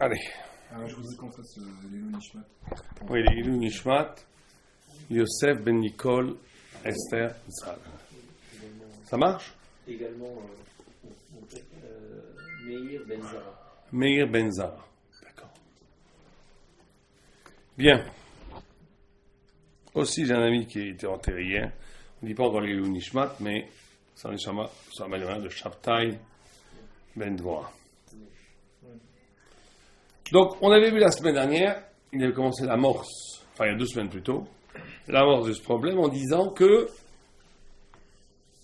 Allez. Alors je voudrais qu'on fasse les Nishmat. Oui, les Ilou Nishmat, Yosef Ben Nicole, Esther Zal. Ça marche? Également, Meir Ben Zara. Meir Ben Zara. D'accord. Bien. Aussi, j'ai un ami qui a été enterré hier. On ne dit pas encore les Ilou Nishmat, mais ça en est ça m'a de Shabtai Ben Dvoa. Donc, on avait vu la semaine dernière, il avait commencé l'amorce, enfin il y a 2 semaines plus tôt, l'amorce de ce problème en disant que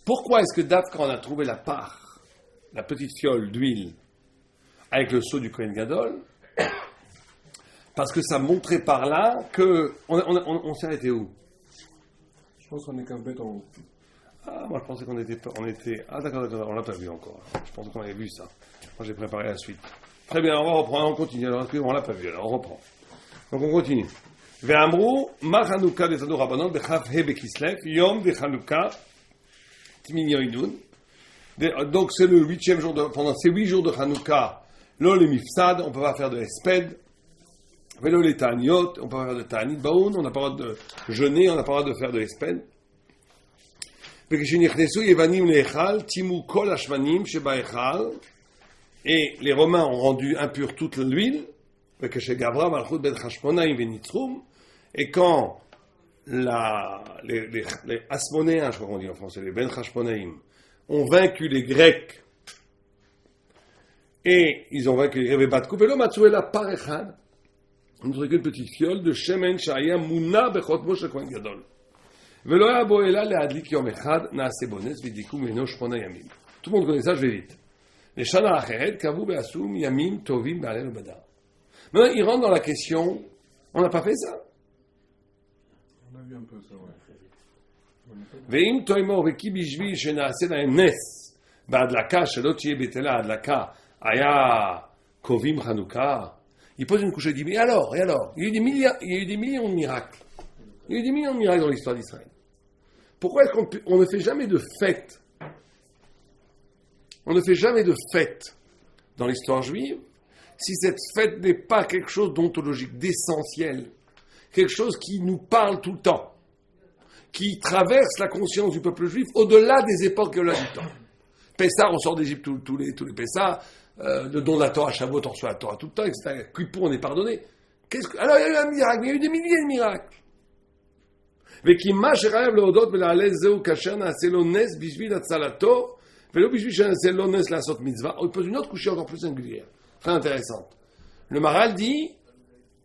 pourquoi est-ce que Daf, quand on a trouvé la part, la petite fiole d'huile avec le seau du Kohen Gadol, parce que ça montrait par là que on s'est arrêté où? Je pense qu'on est qu'un bête en haut. Ah, moi je pensais qu'on était ah d'accord, on l'a pas vu encore. Je pensais qu'on avait vu ça. Moi j'ai préparé la suite. Très bien, on va reprendre, on continue. Alors, on l'a pas vu, alors on reprend. Donc on continue. Ve'amru, ma Chanukah de Tadou Rabbanon, bechav he bekislev, yom de Chanukah, tmin yoidun. Donc c'est le 8e jour pendant ces 8 jours de Chanukah, lo le mifsad, on peut pas faire de esped, velo le ta'aniot, on peut pas faire de ta'anit baoun, on n'a pas le droit de jeûner, on n'a pas le droit de faire de esped. Ve'kishenichnesu yevanim le'echal, timu kol hashmanim sheba echal. Et les Romains ont rendu impure toute l'huile, et quand les Asmonéens, je crois qu'on dit en français, les Ben Chashmonaïm, ont vaincu les Grecs, et ils ont vaincu les Grecs, et l'homme a trouvé la parechad, on trouve qu'une petite fiole de Shemen Shaya Mouna Bechotmo Shekwan Gadol. Velo ya boela leadlik yom echad naase bones vidikum eno shmona yamim. Tout le monde connaît ça, je vais vite. Les Shana Acheret, Kavu Be'asum, Yamim, Tovim, Be'alel, Bada. Maintenant, il rentre dans la question, on n'a pas fait ça. On a vu un peu ça, ouais. Ve'im toimo ve'ki bishvil shenaase la'em nes, ba'adlaka, shelo tiye betela adlaka, aya kovim Chanukah. Il pose une couche et dit, mais alors, il y a eu des millions de miracles. Il y a eu des millions de miracles dans l'histoire d'Israël. Pourquoi est-ce qu'on ne fait jamais de fête? On ne fait jamais de fête dans l'histoire juive si cette fête n'est pas quelque chose d'ontologique, d'essentiel, quelque chose qui nous parle tout le temps, qui traverse la conscience du peuple juif au-delà des époques et au-delà du temps. Pessah, on sort d'Égypte tous les Pessah, le don de la Torah, Shavuot, on reçoit la Torah tout le temps, etc. Kippour, on est pardonné. Alors il y a eu un miracle, mais il y a eu des milliers de miracles. Il pose une autre couche encore plus singulière, très intéressante. Le Maharal dit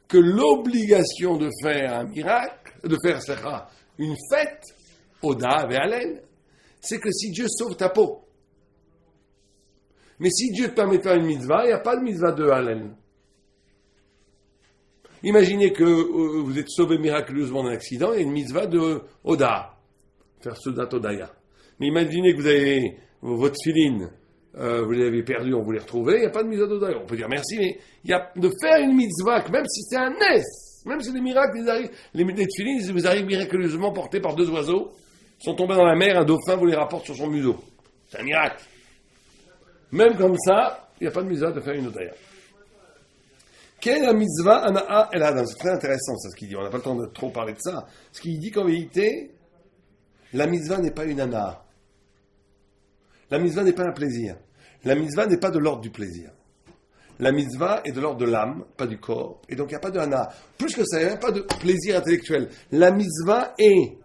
que l'obligation de faire un miracle, de faire une fête, Oda ve'alen, c'est que si Dieu sauve ta peau. Mais si Dieu te permet de faire une mitzvah, il n'y a pas de mitzvah de halen. Imaginez que vous êtes sauvé miraculeusement d'un accident, il y a une mitzvah de Oda, faire Sudat Odaya. Mais imaginez que vous avez votre filine, vous l'avez perdu, on vous l'a retrouvé, il n'y a pas de mitzvah d'Odaï. On peut dire merci, mais il y a de faire une mitzvah, même si c'est un nes, même si des miracles, les filines, ils vous arrivent miraculeusement portés par 2 oiseaux, sont tombés dans la mer, un dauphin vous les rapporte sur son museau. C'est un miracle. Même comme ça, il n'y a pas de mitzvah de faire une Odaï. Quelle est la mitzvah ana'a el adam? C'est très intéressant ça, ce qu'il dit. On n'a pas le temps de trop parler de ça. Ce qu'il dit qu'en vérité, la mitzvah n'est pas une ana'a. La mitzvah n'est pas un plaisir. La mitzvah n'est pas de l'ordre du plaisir. La mitzvah est de l'ordre de l'âme, pas du corps. Et donc il n'y a pas de hana. Plus que ça, il n'y a pas de plaisir intellectuel. La mitzvah est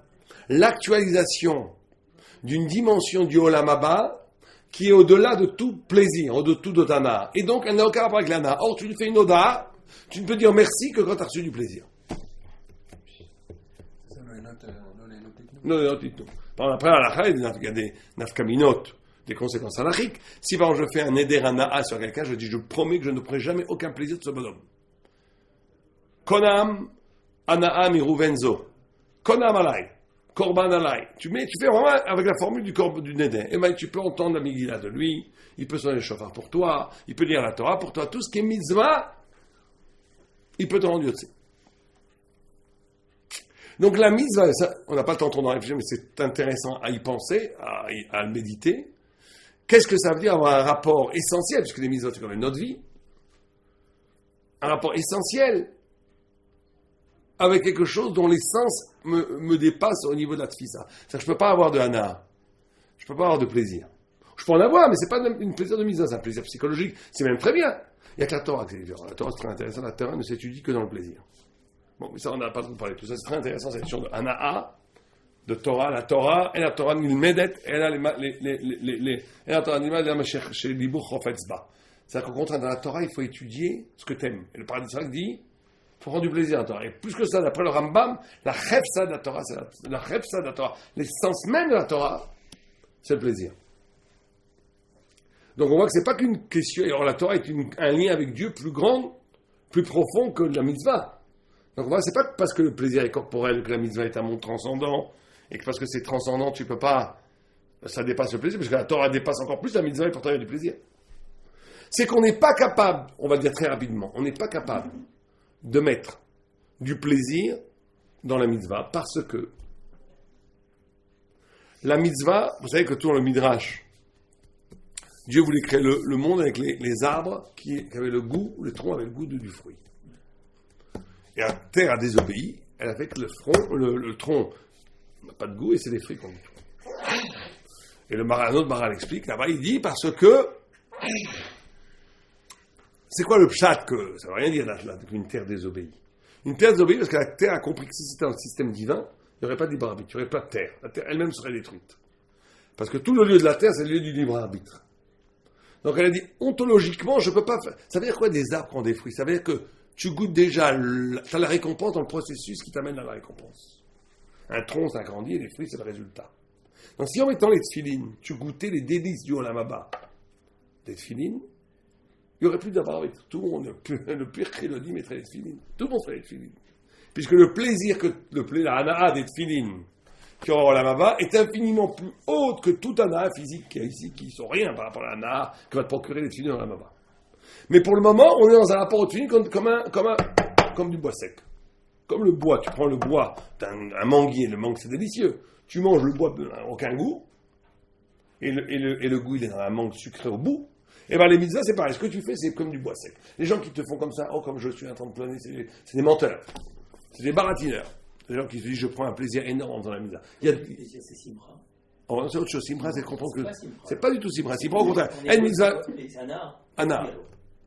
l'actualisation d'une dimension du olam haba qui est au-delà de tout plaisir, de tout hana. Et donc elle n'a aucun rapport avec l'hana. Or, tu lui fais une oda, tu ne peux dire merci que quand tu as reçu du plaisir. C'est ça, Non, par exemple, après, à la il y a des nafkaminot, des conséquences halachiques. Si par exemple je fais un éder hana'a sur quelqu'un, je dis, je promets que je ne prendrai jamais aucun plaisir de ce bonhomme. Konam hana'a miruvenzo. Konam alay. Korban alay. Tu fais vraiment avec la formule du neder. Et bien, tu peux entendre la Megillah de lui, il peut sonner le chauffard pour toi, il peut lire la Torah pour toi, tout ce qui est mitzvah, il peut te rendre Dieu. Donc la mitzvah, ça, on n'a pas le temps trop d'en réfléchir, mais c'est intéressant à y penser, à le méditer. Qu'est-ce que ça veut dire avoir un rapport essentiel, puisque les mitzvot, c'est quand même notre vie. rapport essentiel avec quelque chose dont l'essence me dépasse au niveau de la tfisa. C'est-à-dire que je ne peux pas avoir de hana. Je ne peux pas avoir de plaisir. Je peux en avoir, mais ce n'est pas un plaisir de mise, c'est un plaisir psychologique. C'est même très bien. Il n'y a que la Torah qui est différente. La Torah, c'est très intéressant. La Torah ne s'étudie que dans le plaisir. Bon, mais ça, on n'a pas trop parlé de tout ça. C'est très intéressant, cette question de hana'a, de Torah. La Torah, et la Torah nilmedet, et la Torah nilmedet, chez l'ibur chofetzba. C'est-à-dire qu'au contraire, dans la Torah, il faut étudier ce que tu aimes. Et le paradis sacré dit, il faut prendre du plaisir à la Torah. Et plus que ça, d'après le Rambam, la chefsa de la Torah, c'est la chefsa de la Torah. L'essence même de la Torah, c'est le plaisir. Donc on voit que c'est pas qu'une question. Alors la Torah est un lien avec Dieu plus grand, plus profond que la mitzvah. Donc on voit que c'est pas parce que le plaisir est corporel que la mitzvah est un monde transcendant et que parce que c'est transcendant tu peux pas, ça dépasse le plaisir parce que la Torah dépasse encore plus la mitzvah et pourtant il y a du plaisir. C'est qu'on n'est pas capable, on va le dire très rapidement, on n'est pas capable de mettre du plaisir dans la mitzvah parce que la mitzvah, vous savez que tout dans le midrash, Dieu voulait créer le monde avec les arbres qui avaient le goût, le tronc avait le goût du fruit. Et la terre a désobéi, elle a fait que le tronc n'a pas de goût et c'est les fruits qu'on goûte. Et un autre maral explique, là-bas il dit parce que c'est quoi le pshat que ça ne veut rien dire là, qu'une terre désobéit. Une terre désobéit parce que la terre a compris que si c'était un système divin, il n'y aurait pas de libre arbitre, il n'y aurait pas de terre. La terre elle-même serait détruite. Parce que tout le lieu de la terre, c'est le lieu du libre arbitre. Donc elle a dit, ontologiquement, je ne peux pas faire... Ça veut dire quoi des arbres qui ont des fruits? Ça veut dire que tu goûtes déjà, tu as la récompense dans le processus qui t'amène à la récompense. Un tronc, ça grandit et les fruits, c'est le résultat. Donc si en mettant les tfilines, tu goûtais les délices du Olam Haba des tfilines, il n'y aurait plus de libre arbitre. Tout le monde, le pire chélodi mettrait les tfilines. Tout le monde ferait les tfilines. Puisque le plaisir que la hana'a des tfilines qui aura la Mava est infiniment plus haute que tout hana'a physique qu'il y a ici, qui ne sont rien par rapport à la hana'a que va te procurer les tfilines dans la Mava. Mais pour le moment, on est dans un rapport aux tfilines comme du bois sec. Comme le bois, tu prends le bois d'un manguier, le mangue c'est délicieux. Tu manges le bois, n'a aucun goût, et le goût il est dans la mangue sucrée au bout. Et bien les mitzvahs c'est pareil, ce que tu fais c'est comme du bois sec. Les gens qui te font comme ça, oh comme je suis en train de planer, c'est des menteurs. C'est des baratineurs. Des gens qui se disent je prends un plaisir énorme dans la mitzvah. Le plaisir c'est Simra. Oh, c'est autre chose. Simra, c'est comprendre que. C'est C'est pas du tout Simra. Simra, au contraire. Elle mitzvah. C'est Anna. Anna.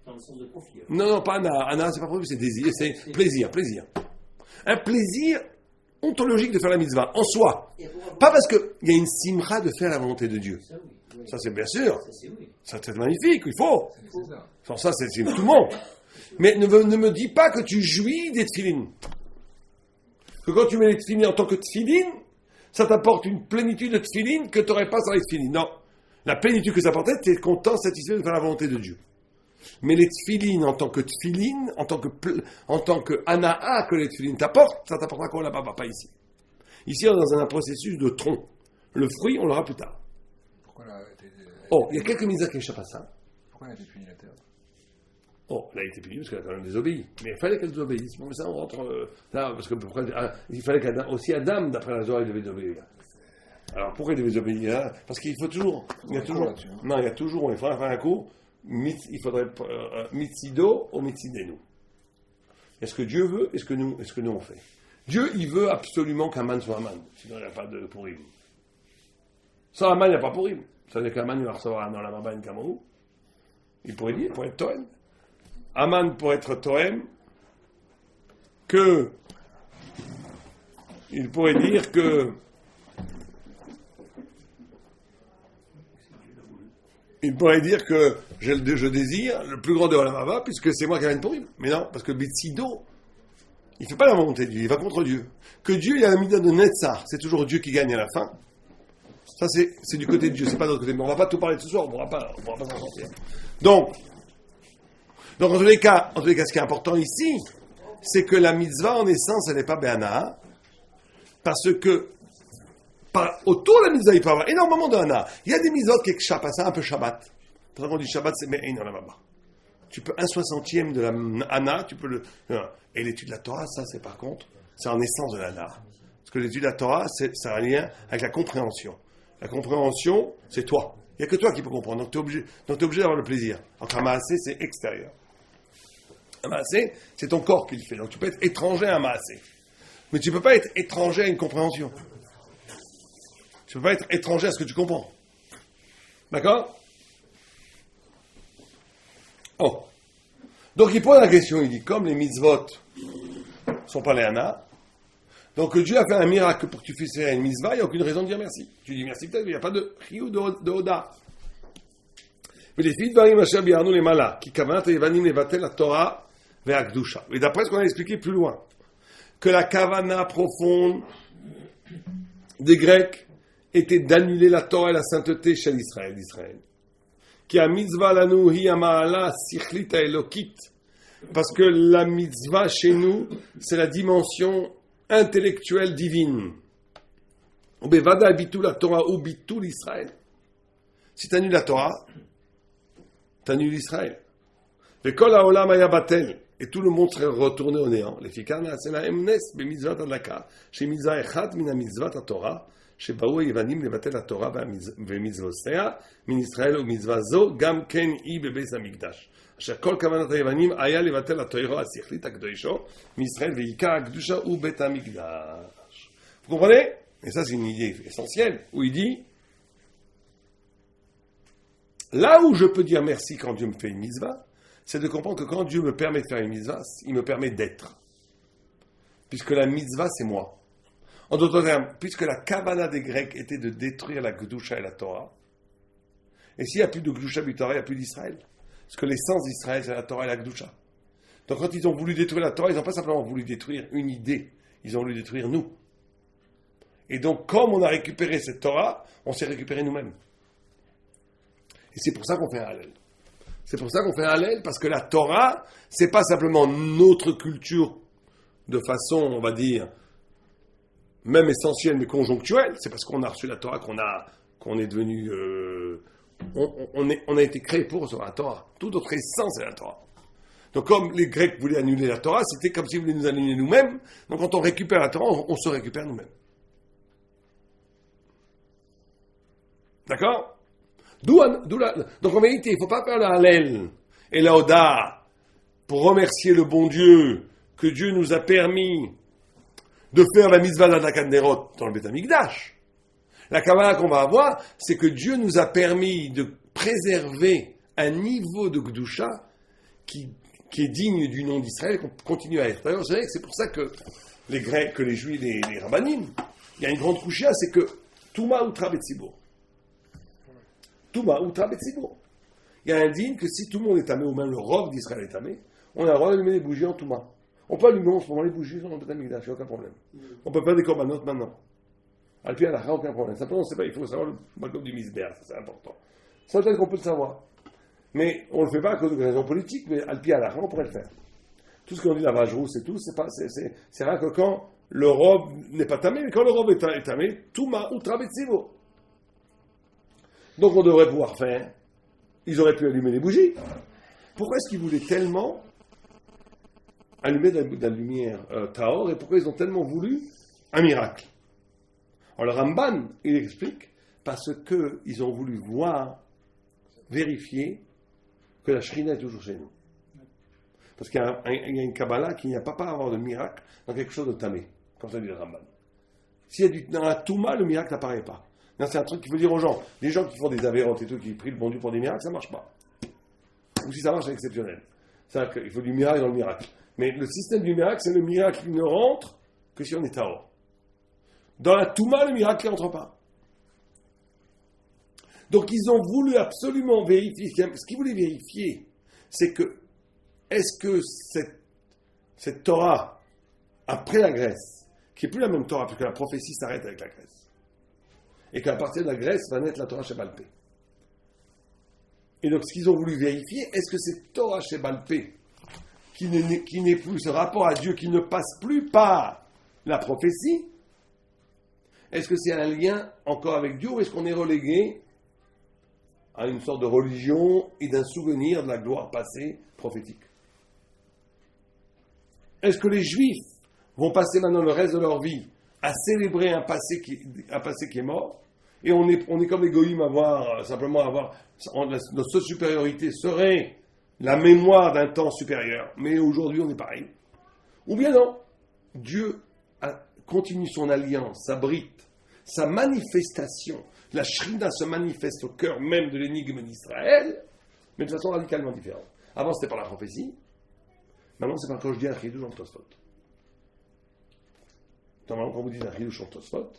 Dans le sens de profit. Non, pas Anna. Anna, c'est pas profit, c'est désir. C'est plaisir. Un plaisir ontologique de faire la mitzvah, en soi. Pas parce qu'il y a une Simra de faire la volonté de Dieu. Ça, oui. Ça, c'est bien sûr. Ça, c'est oui. Ça, c'est magnifique, il faut. C'est ça. Sans ça, c'est tout le monde. Mais ne me dis pas que tu jouis des tfilines. Que quand tu mets les tfilines en tant que tfilines, ça t'apporte une plénitude de tfilines que tu n'aurais pas sans les tfilines. Non. La plénitude que ça apportait, tu es content, satisfait de faire la volonté de Dieu. Mais les tfilines en tant que tfilines, en tant que hana'a que les tfilines t'apportent, ça t'apportera quoi là-bas, pas ici. Ici, on est dans un processus de tronc. Le fruit, on l'aura plus tard. Pourquoi Il y a quelques mitzvahs qui échappent à ça. Pourquoi elle a été punie la terre? Elle a été punie parce qu'elle a quand même désobéi. Mais il fallait qu'elle désobéisse. Bon, mais ça, on rentre là, parce que il fallait aussi Adam, d'après la Zohar, il devait désobéir. Alors, pourquoi il devait désobéir hein? Parce qu'il faut toujours. Il y a toujours, il faudra faire un cours. Il faudrait mitzido ou mitzidenu. Est-ce que Dieu veut? Est-ce que nous on fait? Dieu, il veut absolument qu'un man soit un man. Sinon, il n'y a pas de pourim. Sans un man, il n'y a pas pourim. Ça veut dire qu'un man, il va recevoir dans la Maba une Kamou. Il pourrait dire, pour être Tohem. Aman pour être Tohem, il pourrait dire que je désire le plus grand de Olam Haba puisque c'est moi qui amène pour lui. Mais non, parce que Betsido, il ne fait pas la volonté de Dieu, il va contre Dieu. Que Dieu, il a la mida de Netzar, c'est toujours Dieu qui gagne à la fin. Ça, c'est du côté de Dieu, c'est pas de l'autre côté. Mais on ne va pas tout parler de ce soir, on ne pourra pas s'en sortir. Donc, en tous les cas, ce qui est important ici, c'est que la mitzvah, en essence, elle n'est pas béana, parce que autour de la mitzvah, il peut y avoir énormément de hana. Il y a des mitzvot qui échappent à ça, un peu Shabbat. Pour ça qu'on dit Shabbat, c'est me'ein dans la baba. Tu peux 1/60e de la hana, tu peux le... Et l'étude de la Torah, ça, c'est par contre, c'est en essence de la hana. Parce que l'étude de la Torah, ça a un lien avec la compréhension. La compréhension, c'est toi. Il n'y a que toi qui peux comprendre. Donc, tu es obligé d'avoir le plaisir. En Kamaasé, c'est extérieur. Un maasé, c'est ton corps qui le fait. Donc tu peux être étranger à un maasé. Mais tu ne peux pas être étranger à une compréhension. Tu ne peux pas être étranger à ce que tu comprends. D'accord? Oh. Donc il pose la question, il dit, comme les mitzvot sont pas les hana, donc Dieu a fait un miracle pour que tu fasses une mitzvah, il n'y a aucune raison de dire merci. Tu dis merci peut-être, mais il n'y a pas de chiyuv de hoda. Mais les filles de Varim Hashem Yarnu les Mala, qui kavanat Yevanim levatel la Torah ve'akdusha. Et d'après ce qu'on a expliqué plus loin, que la kavana profonde des Grecs était d'annuler la Torah et la sainteté chez l'Israël d'Israël. Qui a mitzvah lanu hi ama'ala sichlit elokit. Parce que la mitzvah chez nous, c'est la dimension intellectuelle divine. Bevada bitul la Torah ou bitul Israël. Si tu annules la Torah, tu annules Israël. Vekol haolam haya batel. Et tout le monde serait retourné au néant. Les fikana, c'est la emnes be mitzvat adlaka. Chez mitzvah echad min mitzvat Torah. שבאו היוונים לבטל התורה ומצוותיה מן ישראל ומצווה זו גם כן היא בבית המקדש. אשר כל כוונת היוונים היה לבטל התורה השכלית הקדושו מישראל ועיקר הקדושה הוא בית המקדש. Vous comprenez? Et ça c'est une idée essentielle où il dit là où je peux dire merci quand Dieu me fait une mitzvah, c'est de comprendre que quand Dieu me permet de faire une mitzvah, il me permet d'être. Puisque la mitzvah c'est moi. En d'autres termes, puisque la kavana des Grecs était de détruire la Gdusha et la Torah, et s'il n'y a plus de Gdusha et de Torah, il n'y a plus d'Israël. Parce que l'essence d'Israël, c'est la Torah et la Gdusha. Donc quand ils ont voulu détruire la Torah, ils n'ont pas simplement voulu détruire une idée, ils ont voulu détruire nous. Et donc, comme on a récupéré cette Torah, on s'est récupéré nous-mêmes. Et c'est pour ça qu'on fait un Hallel. C'est pour ça qu'on fait un Hallel, parce que la Torah, c'est pas simplement notre culture de façon, on va dire, même essentielle mais conjonctuelle, c'est parce qu'on a reçu la Torah qu'on est devenu... on a été créé pour recevoir la Torah. Toute notre essence est la Torah. Donc comme les Grecs voulaient annuler la Torah, c'était comme s'ils voulaient nous annuler nous-mêmes. Donc quand on récupère la Torah, on se récupère nous-mêmes. D'accord? Donc en vérité, il ne faut pas faire la Hallel et la Oda pour remercier le bon Dieu que Dieu nous a permis de faire la mitzvah d'Adlakat Nerot dans le Beth Amikdash. La kavanah qu'on va avoir, c'est que Dieu nous a permis de préserver un niveau de Gdusha qui est digne du nom d'Israël et qu'on continue à être. D'ailleurs, c'est pour ça que les Grecs, que les Juifs, les Rabbanim, il y a une grande couchia, c'est que Touma Utra Betzibur. Touma Utra Betzibur. Il y a un digne que si tout le monde est tamé, ou même le robe d'Israël est tamé, on a le droit d'allumer les bougies en Touma. On peut allumer en ce moment les bougies dans le Beth Amikdash, il n'y a aucun problème. On peut faire des corbanotes maintenant. Alpi Halakha, aucun problème. Simplement, on sait pas, il faut savoir le makom du misber, ça c'est important. Ça peut-être qu'on peut le savoir. Mais on ne le fait pas à cause de raisons politiques, mais Alpi Halakha, on pourrait le faire. Tout ce qu'on dit lavage rousse et tout, c'est vrai que quand le robe n'est pas tamé, mais quand le robe est tamé, Touma Utra Betzibur. Donc on devrait pouvoir faire. Ils auraient pu allumer les bougies. Pourquoi est-ce qu'ils voulaient tellement allumer de la lumière Tahor, et pourquoi ils ont tellement voulu un miracle? Alors le Ramban, il explique, parce qu'ils ont voulu vérifier que la Shrina est toujours chez nous. Parce qu'il y a une Kabbalah qui n'y a pas à avoir de miracle dans quelque chose de tamé, comme ça dit le Ramban. S'il y a dans la Touma, le miracle n'apparaît pas. Non, c'est un truc qu'il faut dire aux gens. Les gens qui font des avérantes et tout, qui prient le bon Dieu pour des miracles, ça ne marche pas. Ou si ça marche, c'est exceptionnel. C'est-à-dire qu'il faut du miracle dans le miracle. Mais le système du miracle, c'est le miracle qui ne rentre que si on est Tahor. Dans la Touma, le miracle ne rentre pas. Donc ils ont voulu absolument vérifier. Ce qu'ils voulaient vérifier, c'est que est-ce que cette Torah, après la Grèce, qui n'est plus la même Torah, parce que la prophétie s'arrête avec la Grèce, et qu'à partir de la Grèce va naître la Torah Shebal Peh. Et donc ce qu'ils ont voulu vérifier, est-ce que cette Torah Shebal Peh, qui n'est plus ce rapport à Dieu, qui ne passe plus par la prophétie, est-ce que c'est un lien encore avec Dieu ou est-ce qu'on est relégué à une sorte de religion et d'un souvenir de la gloire passée prophétique? Est-ce que les Juifs vont passer maintenant le reste de leur vie à célébrer un passé qui est mort et on est comme les goïms notre supériorité serait la mémoire d'un temps supérieur, mais aujourd'hui on est pareil. Ou bien non, Dieu continue son alliance, sa brite, sa manifestation. La Shrina se manifeste au cœur même de l'énigme d'Israël, mais de façon radicalement différente. Avant c'était par la prophétie, maintenant c'est par quand je dis un chidouche en Tosfot. Normalement quand vous dites un chidouche en Tosfot,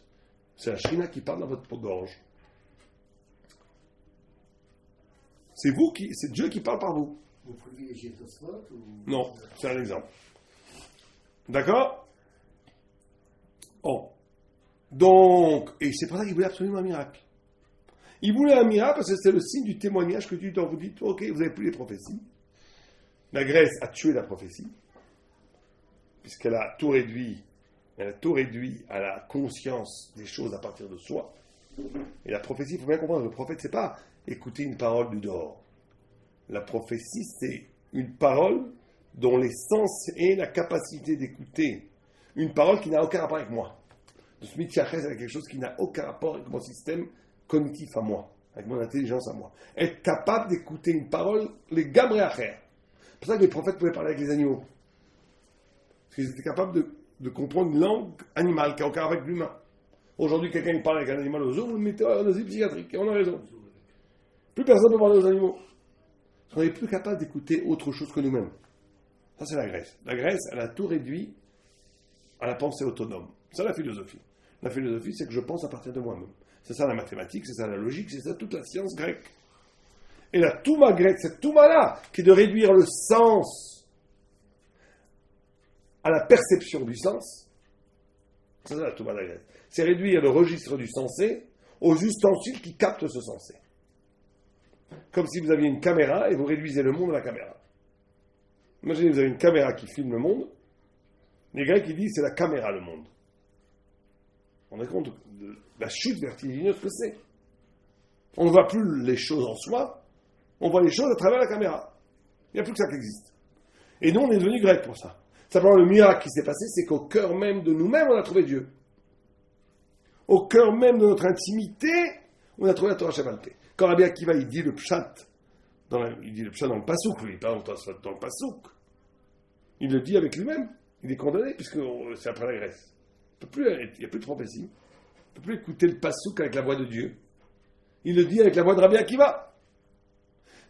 c'est la Shrina qui parle dans votre gorge. C'est Dieu qui parle par vous. Vous privilégiez Tosfot ou... Non, c'est un exemple. D'accord? Oh. Donc, et c'est pour ça qu'il voulait absolument un miracle. Il voulait un miracle parce que c'était le signe du témoignage que Dieu vous dit, ok, vous n'avez plus les prophéties. La Grèce a tué la prophétie, puisqu'elle a tout réduit, à la conscience des choses à partir de soi. Et la prophétie, il faut bien comprendre, le prophète, c'est pas écouter une parole du dehors. La prophétie, c'est une parole dont l'essence est la capacité d'écouter une parole qui n'a aucun rapport avec moi. De se mettre avec quelque chose qui n'a aucun rapport avec mon système cognitif à moi, avec mon intelligence à moi. Être capable d'écouter une parole, les gamres à faire. C'est pour ça que les prophètes pouvaient parler avec les animaux. Parce qu'ils étaient capables de comprendre une langue animale qui n'a aucun rapport avec l'humain. Aujourd'hui, quelqu'un qui parle avec un animal au zoo, vous le mettez en asile psychiatrique, et on a raison. Plus personne ne peut parler aux animaux. Parce qu'on n'est plus capable d'écouter autre chose que nous-mêmes. Ça, c'est la Grèce. La Grèce, elle a tout réduit à la pensée autonome. C'est la philosophie. La philosophie, c'est que je pense à partir de moi-même. C'est ça la mathématique, c'est ça la logique, c'est ça toute la science grecque. Et la touma grecque, cette touma-là, qui est de réduire le sens à la perception du sens, c'est ça la touma de la Grèce. C'est réduire le registre du sensé aux ustensiles qui captent ce sensé. Comme si vous aviez une caméra et vous réduisez le monde à la caméra. Imaginez, vous avez une caméra qui filme le monde. Les Grecs, ils disent c'est la caméra, le monde. On est compte de la chute vertigineuse que c'est. On ne voit plus les choses en soi, on voit les choses à travers la caméra. Il n'y a plus que ça qui existe. Et nous, on est devenus grecs pour ça. Simplement, le miracle qui s'est passé, c'est qu'au cœur même de nous-mêmes, on a trouvé Dieu. Au cœur même de notre intimité, on a trouvé la Torah Shebalpé. Quand Rabbi Akiva, il dit le pshat, il dit le pshat dans le pasouk, lui, pas dans le pasouk. Il le dit avec lui-même. Il est condamné, puisque c'est après la Grèce. Il n'y a plus de prophétie. Il ne peut plus écouter le pasouk avec la voix de Dieu. Il le dit avec la voix de Rabbi Akiva.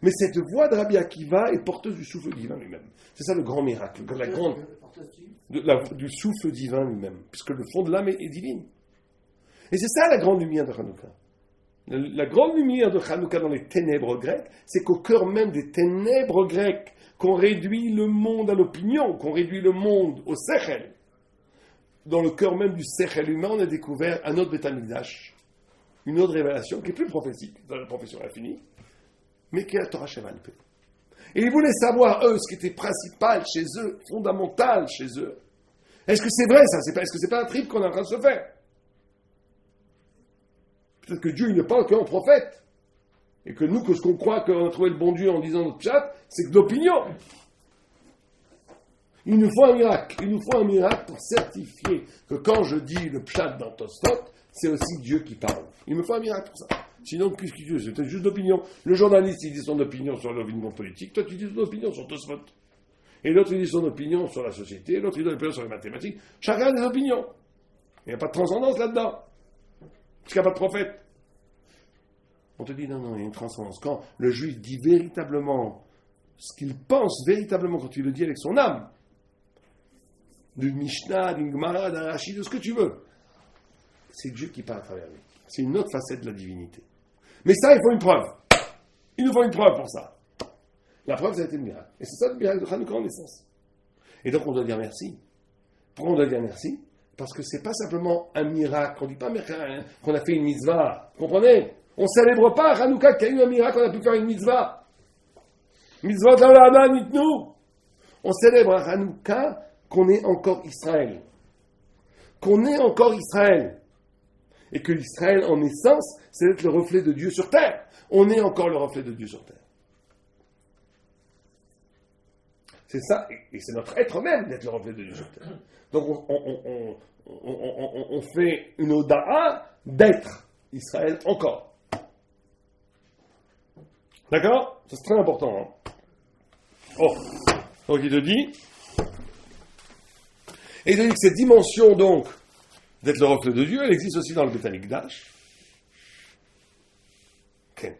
Mais cette voix de Rabbi Akiva est porteuse du souffle divin lui-même. C'est ça le grand miracle, du souffle divin lui-même, puisque le fond de l'âme est divine. Et c'est ça la grande lumière de Hanouka. La grande lumière de Hanouka dans les ténèbres grecques, c'est qu'au cœur même des ténèbres grecques, qu'on réduit le monde à l'opinion, qu'on réduit le monde au sechel. Dans le cœur même du sechel humain, on a découvert un autre Beth Amikdash, une autre révélation qui est plus prophétique, dans la profession infinie, mais qui est la Torah Shebalpé. Et ils voulaient savoir, eux, ce qui était principal chez eux, fondamental chez eux. Est-ce que c'est vrai ça? Est-ce que c'est pas un trip qu'on est en train de se faire? Peut-être que Dieu, il ne parle qu'en prophète. Et que nous, que ce qu'on croit qu'on a trouvé le bon Dieu en disant notre chat, c'est que de l'opinion. Il nous faut un miracle. Il nous faut un miracle pour certifier que quand je dis le pshat dans Tosfot, c'est aussi Dieu qui parle. Il me faut un miracle pour ça. Sinon, qu'est-ce que Dieu? C'est peut-être juste d'opinion. Le journaliste, il dit son opinion sur l'opinion politique. Toi, tu dis ton opinion sur Tosfot. Et l'autre, il dit son opinion sur la société. L'autre, il dit son opinion sur les mathématiques. Chacun a des opinions. Il n'y a pas de transcendance là-dedans. Parce qu'il n'y a pas de prophète. On te dit, non, il y a une transcendance. Quand le juif dit véritablement ce qu'il pense véritablement, quand il le dit avec son âme, d'une Mishnah, d'une Gemara, d'un Rashi, de ce que tu veux, c'est Dieu qui parle à travers lui. C'est une autre facette de la divinité. Mais ça, il faut une preuve. Il nous faut une preuve pour ça. La preuve, ça a été le miracle. Et c'est ça le miracle de Hanouka en essence. Et donc, on doit dire merci. Pourquoi on doit dire merci? Parce que c'est pas simplement un miracle. On ne dit pas qu'on a fait une mitzvah. Vous comprenez? On ne célèbre pas à Hanouka qu'il y a eu un miracle, on a pu faire une mitzvah. Mitzvah de la nous. On célèbre à Hanouka qu'on est encore Israël. Qu'on est encore Israël. Et que l'Israël, en essence, c'est d'être le reflet de Dieu sur terre. On est encore le reflet de Dieu sur terre. C'est ça, et c'est notre être même d'être le reflet de Dieu sur terre. Donc on fait une oda'a d'être Israël encore. D'accord? Ça, c'est très important. Hein? Oh, donc il te dit, et il te dit que cette dimension donc d'être le reflet de Dieu, elle existe aussi dans le Beth Amikdash. Ok.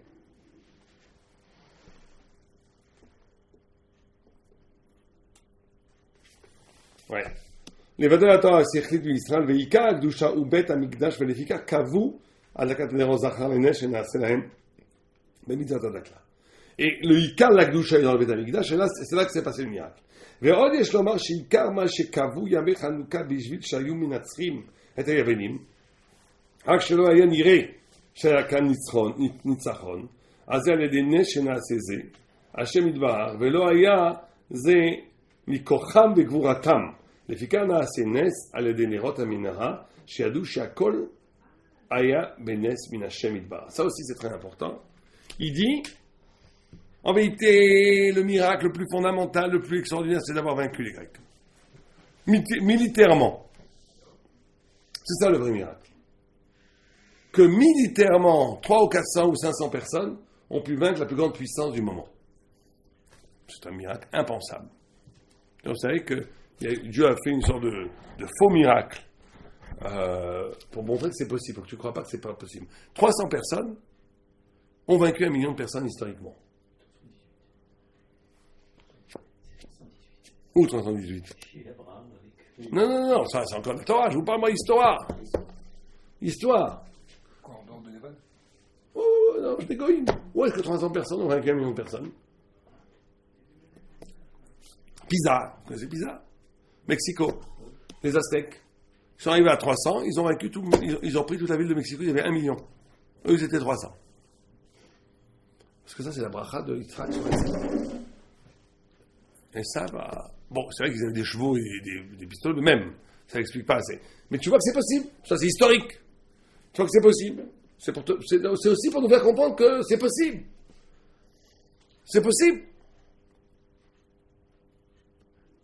Ouais. לבדל התורה השכלית בישראל, ועיקר הקדושה הוא בית המקדש, ולפיכך קבעו הדלקת נרות זכר לנר שנעשה להם במצוות הדקלה. Et le Ikar, la Gdusha est dans le Beth Amikdash, et là, c'est là que s'est passé le miracle. ועוד יש לומר שעיקר מה שקבעו ימי חנוכה בשביל שהיו מנצחים את היוונים, רק שלא היה נראה שהיה כאן ניצחון, אז זה על ידי נס שנעשה זה, השם יתברך, ולא היה זה מכוחם וגבורתם. לפיכך נעשה נס על ידי נרות המנהרה, שידעו שהכל היה בנס מן השם יתברך. Ça aussi c'est très important. Il dit, en vérité, le miracle le plus fondamental, le plus extraordinaire, c'est d'avoir vaincu les Grecs. Militairement. C'est ça le vrai miracle. Que militairement, 300 ou 400 ou 500 personnes ont pu vaincre la plus grande puissance du moment. C'est un miracle impensable. Et vous savez que Dieu a fait une sorte de faux miracle pour montrer que c'est possible, pour que tu ne crois pas que c'est pas possible. 300 personnes ont vaincu 1 million de personnes historiquement. Ou 318. Non, ça c'est encore la Torah, je vous parle moi histoire. Histoire. Quoi, en dehors de Néval? Oh, non, je dégoïne. Où est-ce que 300 personnes ont vaincu 1 million de personnes? Pisa, vous connaissez Pisa? Mexico, les Aztèques. Ils sont arrivés à 300, ils ont vaincu tout, ils ont pris toute la ville de Mexico, il y avait 1 million. Eux, ils étaient 300. Parce que ça, c'est la bracha de Yitzhak sur les. Et ça, bah. Bon, c'est vrai qu'ils avaient des chevaux et des pistolets, mais même, ça n'explique pas assez. Mais tu vois que c'est possible, ça c'est historique. Tu vois que c'est possible. C'est aussi pour nous faire comprendre que c'est possible. C'est possible.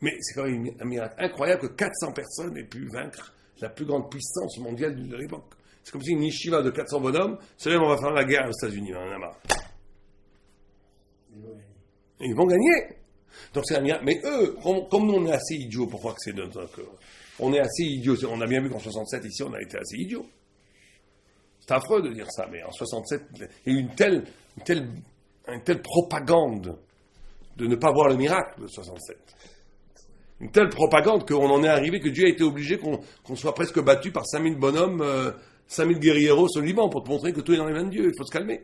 Mais c'est quand même un miracle incroyable que 400 personnes aient pu vaincre la plus grande puissance mondiale de l'époque. C'est comme si une yeshiva de 400 bonhommes, c'est là on va faire la guerre aux États-Unis, on en a marre. Et ils vont gagner. Donc c'est un miracle. Mais eux, comme nous on est assez idiots pour croire que c'est notre. On est assez idiots. On a bien vu qu'en 67 ici on a été assez idiots. C'est affreux de dire ça, mais en 67, il y a eu une telle propagande de ne pas voir le miracle de 67. Une telle propagande qu'on en est arrivé que Dieu a été obligé qu'on soit presque battu par 5000 bonhommes, 5000 guerrieros au Liban pour te montrer que tout est dans les mains de Dieu, il faut se calmer.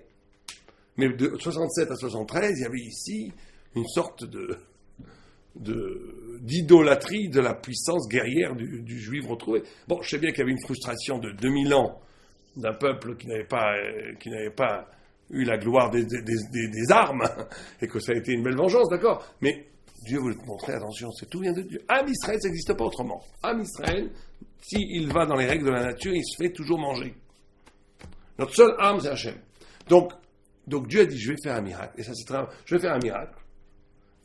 Mais de 67 à 73, il y avait ici une sorte d'idolâtrie de la puissance guerrière du juif retrouvé. Bon, je sais bien qu'il y avait une frustration de 2000 ans d'un peuple qui n'avait pas eu la gloire des armes, et que ça a été une belle vengeance, d'accord, mais Dieu voulait te montrer, attention, tout vient de Dieu. Am Israël, ça n'existe pas autrement. Am Israël, s'il va dans les règles de la nature, il se fait toujours manger. Notre seule âme, c'est Hachem. Donc Dieu a dit, je vais faire un miracle. Et ça, je vais faire un miracle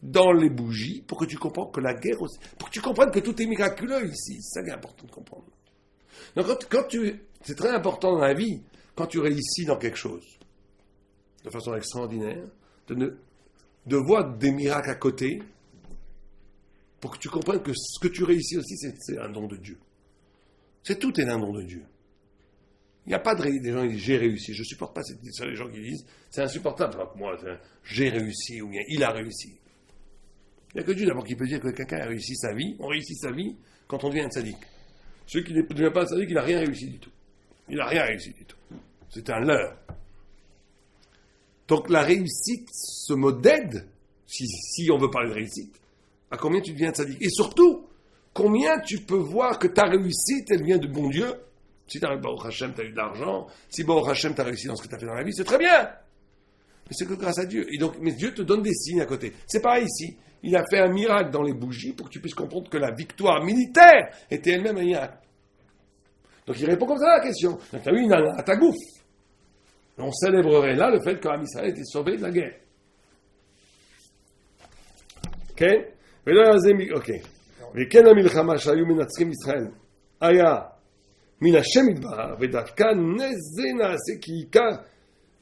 dans les bougies pour que tu comprennes que la guerre aussi, pour que tu comprennes que tout est miraculeux ici. C'est ça qui est important de comprendre. Donc c'est très important dans la vie, quand tu réussis dans quelque chose, de façon extraordinaire, de voir des miracles à côté, pour que tu comprennes que ce que tu réussis aussi, c'est un don de Dieu. Tout est un don de Dieu. Il n'y a pas des gens qui disent j'ai réussi. Je ne supporte pas les gens qui disent c'est insupportable. Alors que moi, j'ai réussi ou bien il a réussi. Il n'y a que Dieu d'abord qui peut dire que quelqu'un a réussi sa vie. On réussit sa vie quand on devient un sadique. Celui qui ne devient pas un sadique, il n'a rien réussi du tout. Il n'a rien réussi du tout. C'est un leurre. Donc la réussite, ce mot d'aide, si on veut parler de réussite, à combien tu deviens sadique. Et surtout, combien tu peux voir que ta réussite, elle vient de bon Dieu. Si tu as Baruch Hashem, tu as eu de l'argent. Si Baruch Hashem, tu as réussi dans ce que tu as fait dans la vie, c'est très bien. Mais c'est que grâce à Dieu. Et donc, mais Dieu te donne des signes à côté. C'est pareil ici. Il a fait un miracle dans les bougies pour que tu puisses comprendre que la victoire militaire était elle-même un miracle. Donc il répond comme ça à la question. Donc tu as eu une à ta gouffe. On célébrerait là le fait qu'Am Israël était sauvé de la guerre. Ok? Ok. וכן המלחמה שהיו מנצחים ישראל היה מן השם יתברך, ודווקא נס זה נעשה כי עיקר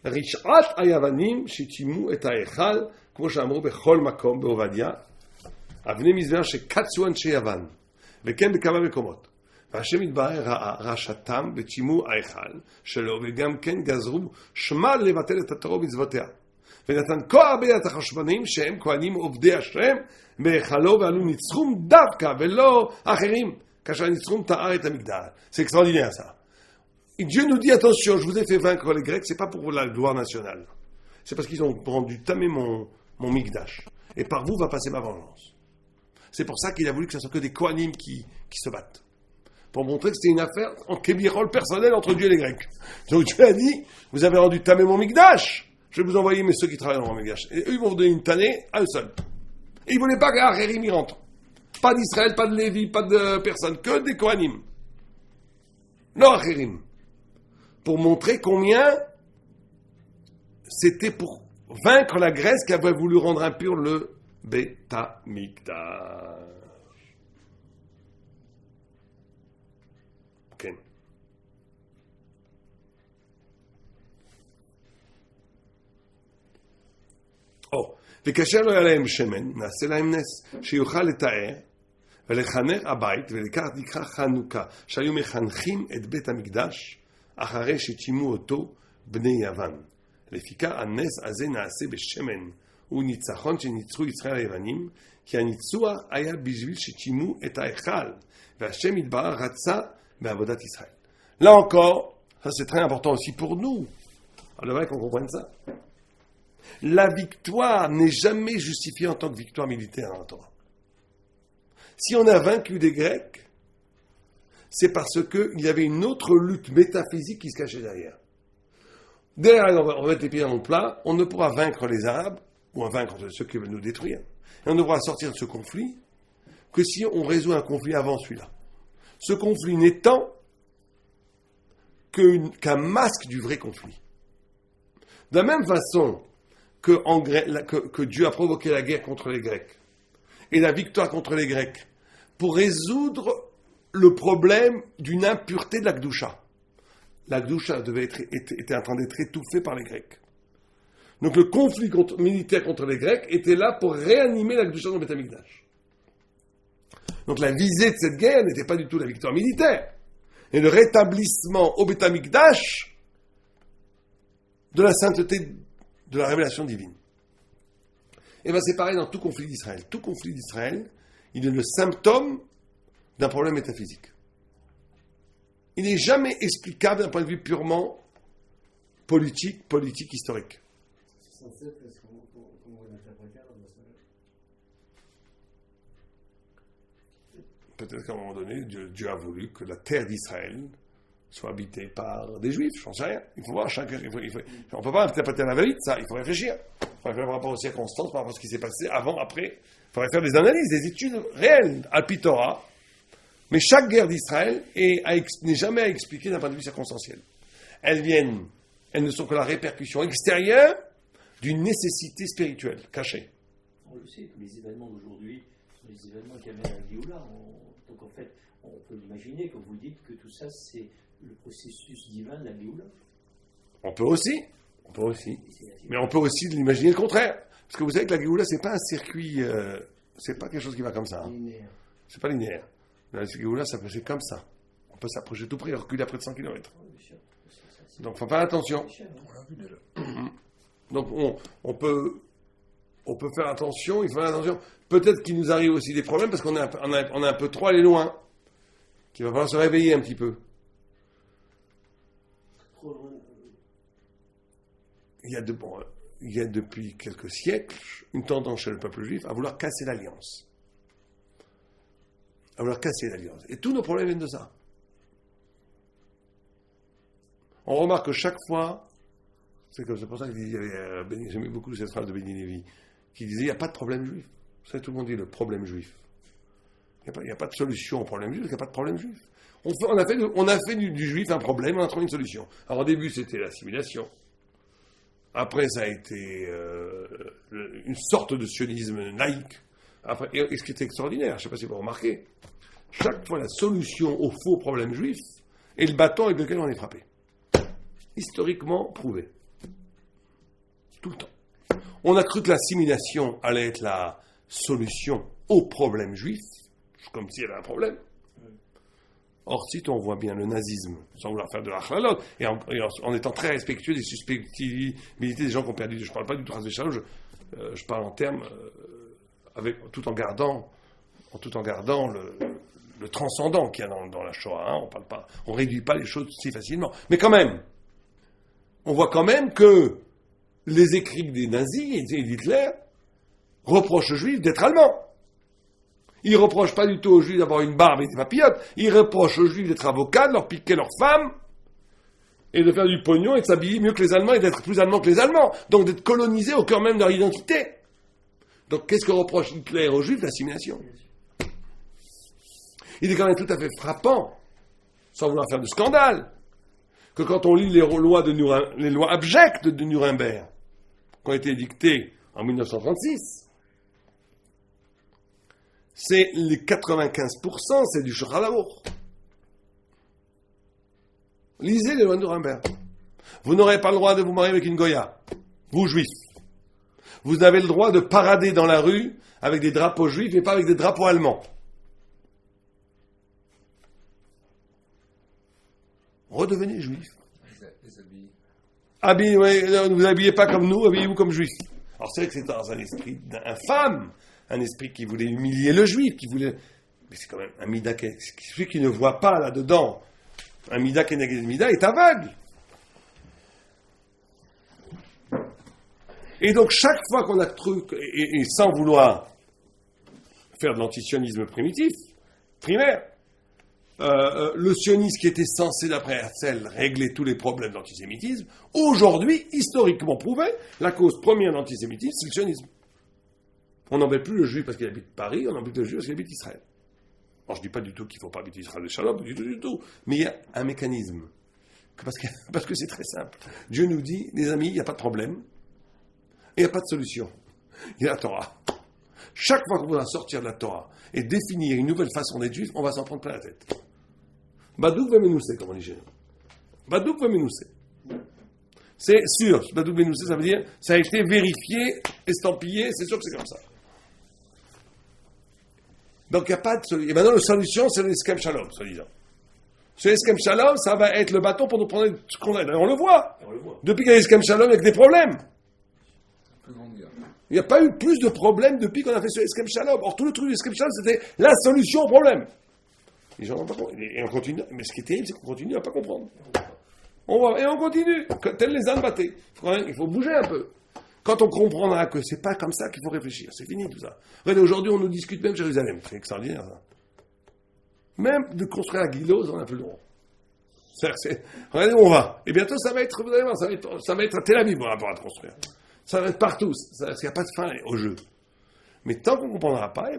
רשעת היוונים שטימאו את ההיכל, כמו שאמרו בכל מקום בעובדיה, אבני מזבח שקצו אנשי יוון, וכן בכמה מקומות. והשם יתברך ראה רעשתם וצ'ימו ההיכל שלו, וגם כן גזרו שמע לבטל את התורה ומצוותיה. ונתן כה הרבה את החשבנים שהם כהנים עובדי השם בהיכלו, ועלו ניצחום דווקא ולא אחרים, כאשר ניצחום טהר את המקדש. C'est extraordinaire ça. Et Dieu nous dit attention, je vous ai fait vaincre les Grecs, c'est pas pour la gloire nationale. C'est parce qu'ils ont rendu tamer mon Mikdash. Et par vous va passer ma vengeance. C'est pour ça qu'il a voulu que ce soit que des Kohanim qui se battent. Pour montrer que c'était une affaire en kébirol personnel entre Dieu et les Grecs. Donc Dieu a dit, vous avez rendu tamer mon Mikdash, je vais vous envoyer ceux qui travaillent dans mon Mikdash. Et eux, ils vont vous donner une tannée à eux seuls. Et ils ne voulaient pas qu'Acherim y rentre. Pas d'Israël, pas de Lévi, pas de personne, que des Kohanim. Non Acherim. Pour montrer combien c'était pour vaincre la Grèce qui avait voulu rendre impur le Beth Amikdash. כן. וכאשר לא היה להם שמן, נעשה להם נס, שיוכל לתאר ולחנך הבית, ולכך נקרא חנוכה, שהיו מחנכים את בית המקדש, אחרי שצ'ימו אותו בני יוון. לפיכך הנס הזה נעשה בשמן, הוא ניצחון שניצחו ישראל היוונים, כי הניצוח היה בשביל שצ'ימו את ההיכל, והשם יתברך רצה בעבודת Israël. Là encore, ça c'est très important aussi pour nous. Alors, vrai qu'on comprenne ça. La victoire n'est jamais justifiée en tant que victoire militaire dans la Torah. Si on a vaincu des Grecs, c'est parce qu'il y avait une autre lutte métaphysique qui se cachait derrière. Derrière, on va mettre les pieds dans le plat, on ne pourra vaincre les Arabes, ou vaincre ceux qui veulent nous détruire, et on ne pourra sortir de ce conflit que si on résout un conflit avant celui-là. Ce conflit n'étant qu'un masque du vrai conflit. De la même façon que Dieu a provoqué la guerre contre les Grecs et la victoire contre les Grecs pour résoudre le problème d'une impureté de la Gdusha. La Gdusha était en train d'être étouffée par les Grecs. Donc le conflit militaire contre les Grecs était là pour réanimer la Gdusha dans le Beth Amikdash. Donc la visée de cette guerre n'était pas du tout la victoire militaire, mais le rétablissement au Beth Amikdash de la sainteté de la révélation divine. Et bien c'est pareil dans tout conflit d'Israël. Tout conflit d'Israël, il est le symptôme d'un problème métaphysique. Il n'est jamais explicable d'un point de vue purement politique, historique. C'est censé être comment on interprète Peut-être qu'à un moment donné, Dieu a voulu que la terre d'Israël soit habitée par des Juifs, je n'en sais rien. Il faut voir, on ne peut pas interpréter la vérité, ça, il faut réfléchir. Il faut réfléchir par rapport aux circonstances, par rapport à ce qui s'est passé avant, après. Il faudrait faire des analyses, des études réelles, à Torah. Mais chaque guerre d'Israël n'est jamais à expliquer d'un point de vue circonstanciel. Elles ne sont que la répercussion extérieure d'une nécessité spirituelle, cachée. On le sait, tous les événements d'aujourd'hui sont les événements qui amènent à la Géoula. Donc en fait, on peut imaginer, comme vous le dites, que tout ça, c'est le processus divin de la Géoula. On peut aussi. Mais on peut aussi l'imaginer le contraire. Parce que vous savez que la Géoula, c'est pas un circuit, c'est pas quelque chose qui va comme ça. Hein. linéaire. C'est pas linéaire. La Géoula, ça peut être comme ça. On peut s'approcher tout près et reculer à près de 100 km. Donc, il faut faire attention. On l'a vu déjà. Donc, on peut faire attention, il faut faire attention. Peut-être qu'il nous arrive aussi des problèmes parce qu'on est un peu trop allé loin. Qu'il va falloir se réveiller un petit peu. Trop loin. Il y a depuis quelques siècles une tendance chez le peuple juif à vouloir casser l'alliance. Et tous nos problèmes viennent de ça. On remarque que chaque fois, c'est pour ça qu'il j'aimais beaucoup cette phrase de Benny Lévy, qui disait il n'y a pas de problème juif. Vous savez, tout le monde dit le problème juif. Il n'y a pas de solution au problème juif, il n'y a pas de problème juif. On a fait du juif un problème, on a trouvé une solution. Alors au début, c'était l'assimilation. Après, ça a été une sorte de sionisme laïque. Après, et ce qui est extraordinaire, je ne sais pas si vous remarquez, chaque fois la solution au faux problème juif est le bâton avec lequel on est frappé. Historiquement prouvé. Tout le temps. On a cru que l'assimilation allait être la solution au problème juif, comme s'il y avait un problème. Or, si on voit bien le nazisme, sans vouloir faire de l'achlalot, et en étant très respectueux des susceptibilités des gens qui ont perdu, je ne parle pas du tout de Shalom, je parle en termes, tout en gardant le transcendant qu'il y a dans la Shoah. Hein, on réduit pas les choses si facilement. Mais quand même, on voit quand même que les écrits des nazis et d'Hitler reprochent aux juifs d'être allemands. Ils ne reprochent pas du tout aux juifs d'avoir une barbe et des papillotes. Ils reprochent aux juifs d'être avocats, de leur piquer leurs femmes, et de faire du pognon, et de s'habiller mieux que les Allemands, et d'être plus allemands que les Allemands. Donc d'être colonisés au cœur même de leur identité. Donc qu'est-ce que reproche Hitler aux juifs? L'assimilation. Il est quand même tout à fait frappant, sans vouloir faire de scandale, que quand on lit les lois abjectes de Nuremberg, qui ont été dictées en 1936, c'est les 95%, c'est du Shulchan Aruch. Lisez les lois de Nuremberg. Vous n'aurez pas le droit de vous marier avec une Goya, vous juifs. Vous avez le droit de parader dans la rue avec des drapeaux juifs et pas avec des drapeaux allemands. Redevenez juifs. Ne vous habillez pas comme nous, habillez-vous comme juifs. Alors c'est vrai que c'est dans un esprit infâme, un esprit qui voulait humilier le juif, mais c'est quand même un mida celui qui ne voit pas là-dedans, un mida keneged mida est aveugle. Et donc chaque fois qu'on a truc, et sans vouloir faire de l'antisionisme primaire, le sionisme qui était censé, d'après Herzl, régler tous les problèmes d'antisémitisme, aujourd'hui, historiquement prouvé, la cause première de l'antisémitisme, c'est le sionisme. On n'embête plus le juif parce qu'il habite Paris, on embête le juif parce qu'il habite Israël. Alors je ne dis pas du tout qu'il ne faut pas habiter Israël de Shalom, du tout. Mais il y a un mécanisme. Parce que c'est très simple. Dieu nous dit, les amis, il n'y a pas de problème, et il n'y a pas de solution. Il y a la Torah. Chaque fois qu'on va sortir de la Torah et définir une nouvelle façon d'être juif, on va s'en prendre plein la tête. Badouk Vemenoussé, comme on dit chez nous. Badouk Vemenoussé. C'est sûr. Badouk Vemenoussé, ça veut dire, ça a été vérifié, estampillé, c'est sûr que c'est comme ça. Donc il n'y a pas de solution. Et maintenant, la solution, c'est l'eskem shalom, soi-disant. Ce eskem shalom, ça va être le bâton pour nous prendre ce qu'on a. On le voit. Depuis qu'il y a l'eskem shalom, il y a que des problèmes. Il n'y a pas eu plus de problèmes depuis qu'on a fait ce eskem shalom. Or, tout le truc de l'eskem shalom, c'était la solution au problème. Les gens n'ont pas compris. Et on continue. Mais ce qui est terrible, c'est qu'on continue à ne pas comprendre. Et on continue. Tels les ânes battés. Il faut bouger un peu. Quand on comprendra que c'est pas comme ça qu'il faut réfléchir. C'est fini tout ça. Regardez, aujourd'hui, on nous discute même Jérusalem. C'est extraordinaire, ça. Même de construire à Guilloz, on n'a plus le droit. Regardez où on va. Et bientôt, ça va être, vous allez voir, ça va être à Tel Aviv, on va pouvoir construire. Ça va être partout. Il n'y a pas de fin au jeu. Mais tant qu'on ne comprendra pas,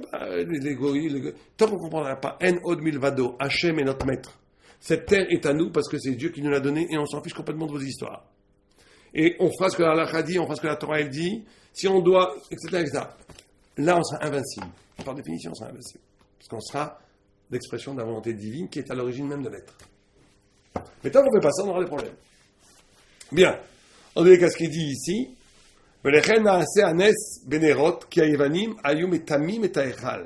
tant qu'on ne comprendra pas, En od milvado, Hachem est notre maître. Cette terre est à nous parce que c'est Dieu qui nous l'a donnée et on s'en fiche complètement de vos histoires. Et on fera ce que la dit, on fera ce que la Torah elle dit, si on doit, etc. Là, on sera invincible. Par définition, on sera invincible. Parce qu'on sera l'expression de la volonté divine qui est à l'origine même de l'être. Mais tant qu'on ne fait pas ça, on aura des problèmes. Bien. On dirait qu'à ce qu'il dit ici, ולכן נעשה הנס בנרות, כי היוונים היו מטמאים את ההיכל.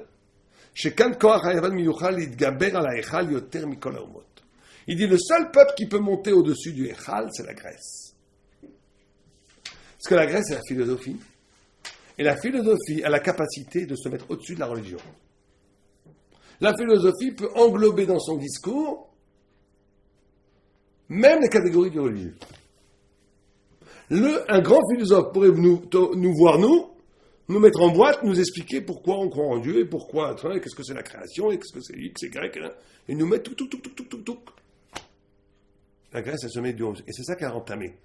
שכאן כוח היוון מיוחד להתגבר על ההיכל יותר מכל האומות. Il dit, le seul peuple qui peut monter au-dessus du Echal, c'est la Grèce. Parce que la Grèce, c'est la philosophie. Et la philosophie a la capacité de se mettre au-dessus de la religion. La philosophie peut englober dans son discours même les catégories du religieux. Un grand philosophe pourrait nous voir, nous mettre en boîte, nous expliquer pourquoi on croit en Dieu, et pourquoi, qu'est-ce que c'est la création, et qu'est-ce que c'est X, c'est grec, et nous mettre tout. La Grèce, elle se met du haut. Et c'est ça qu'elle a entamé.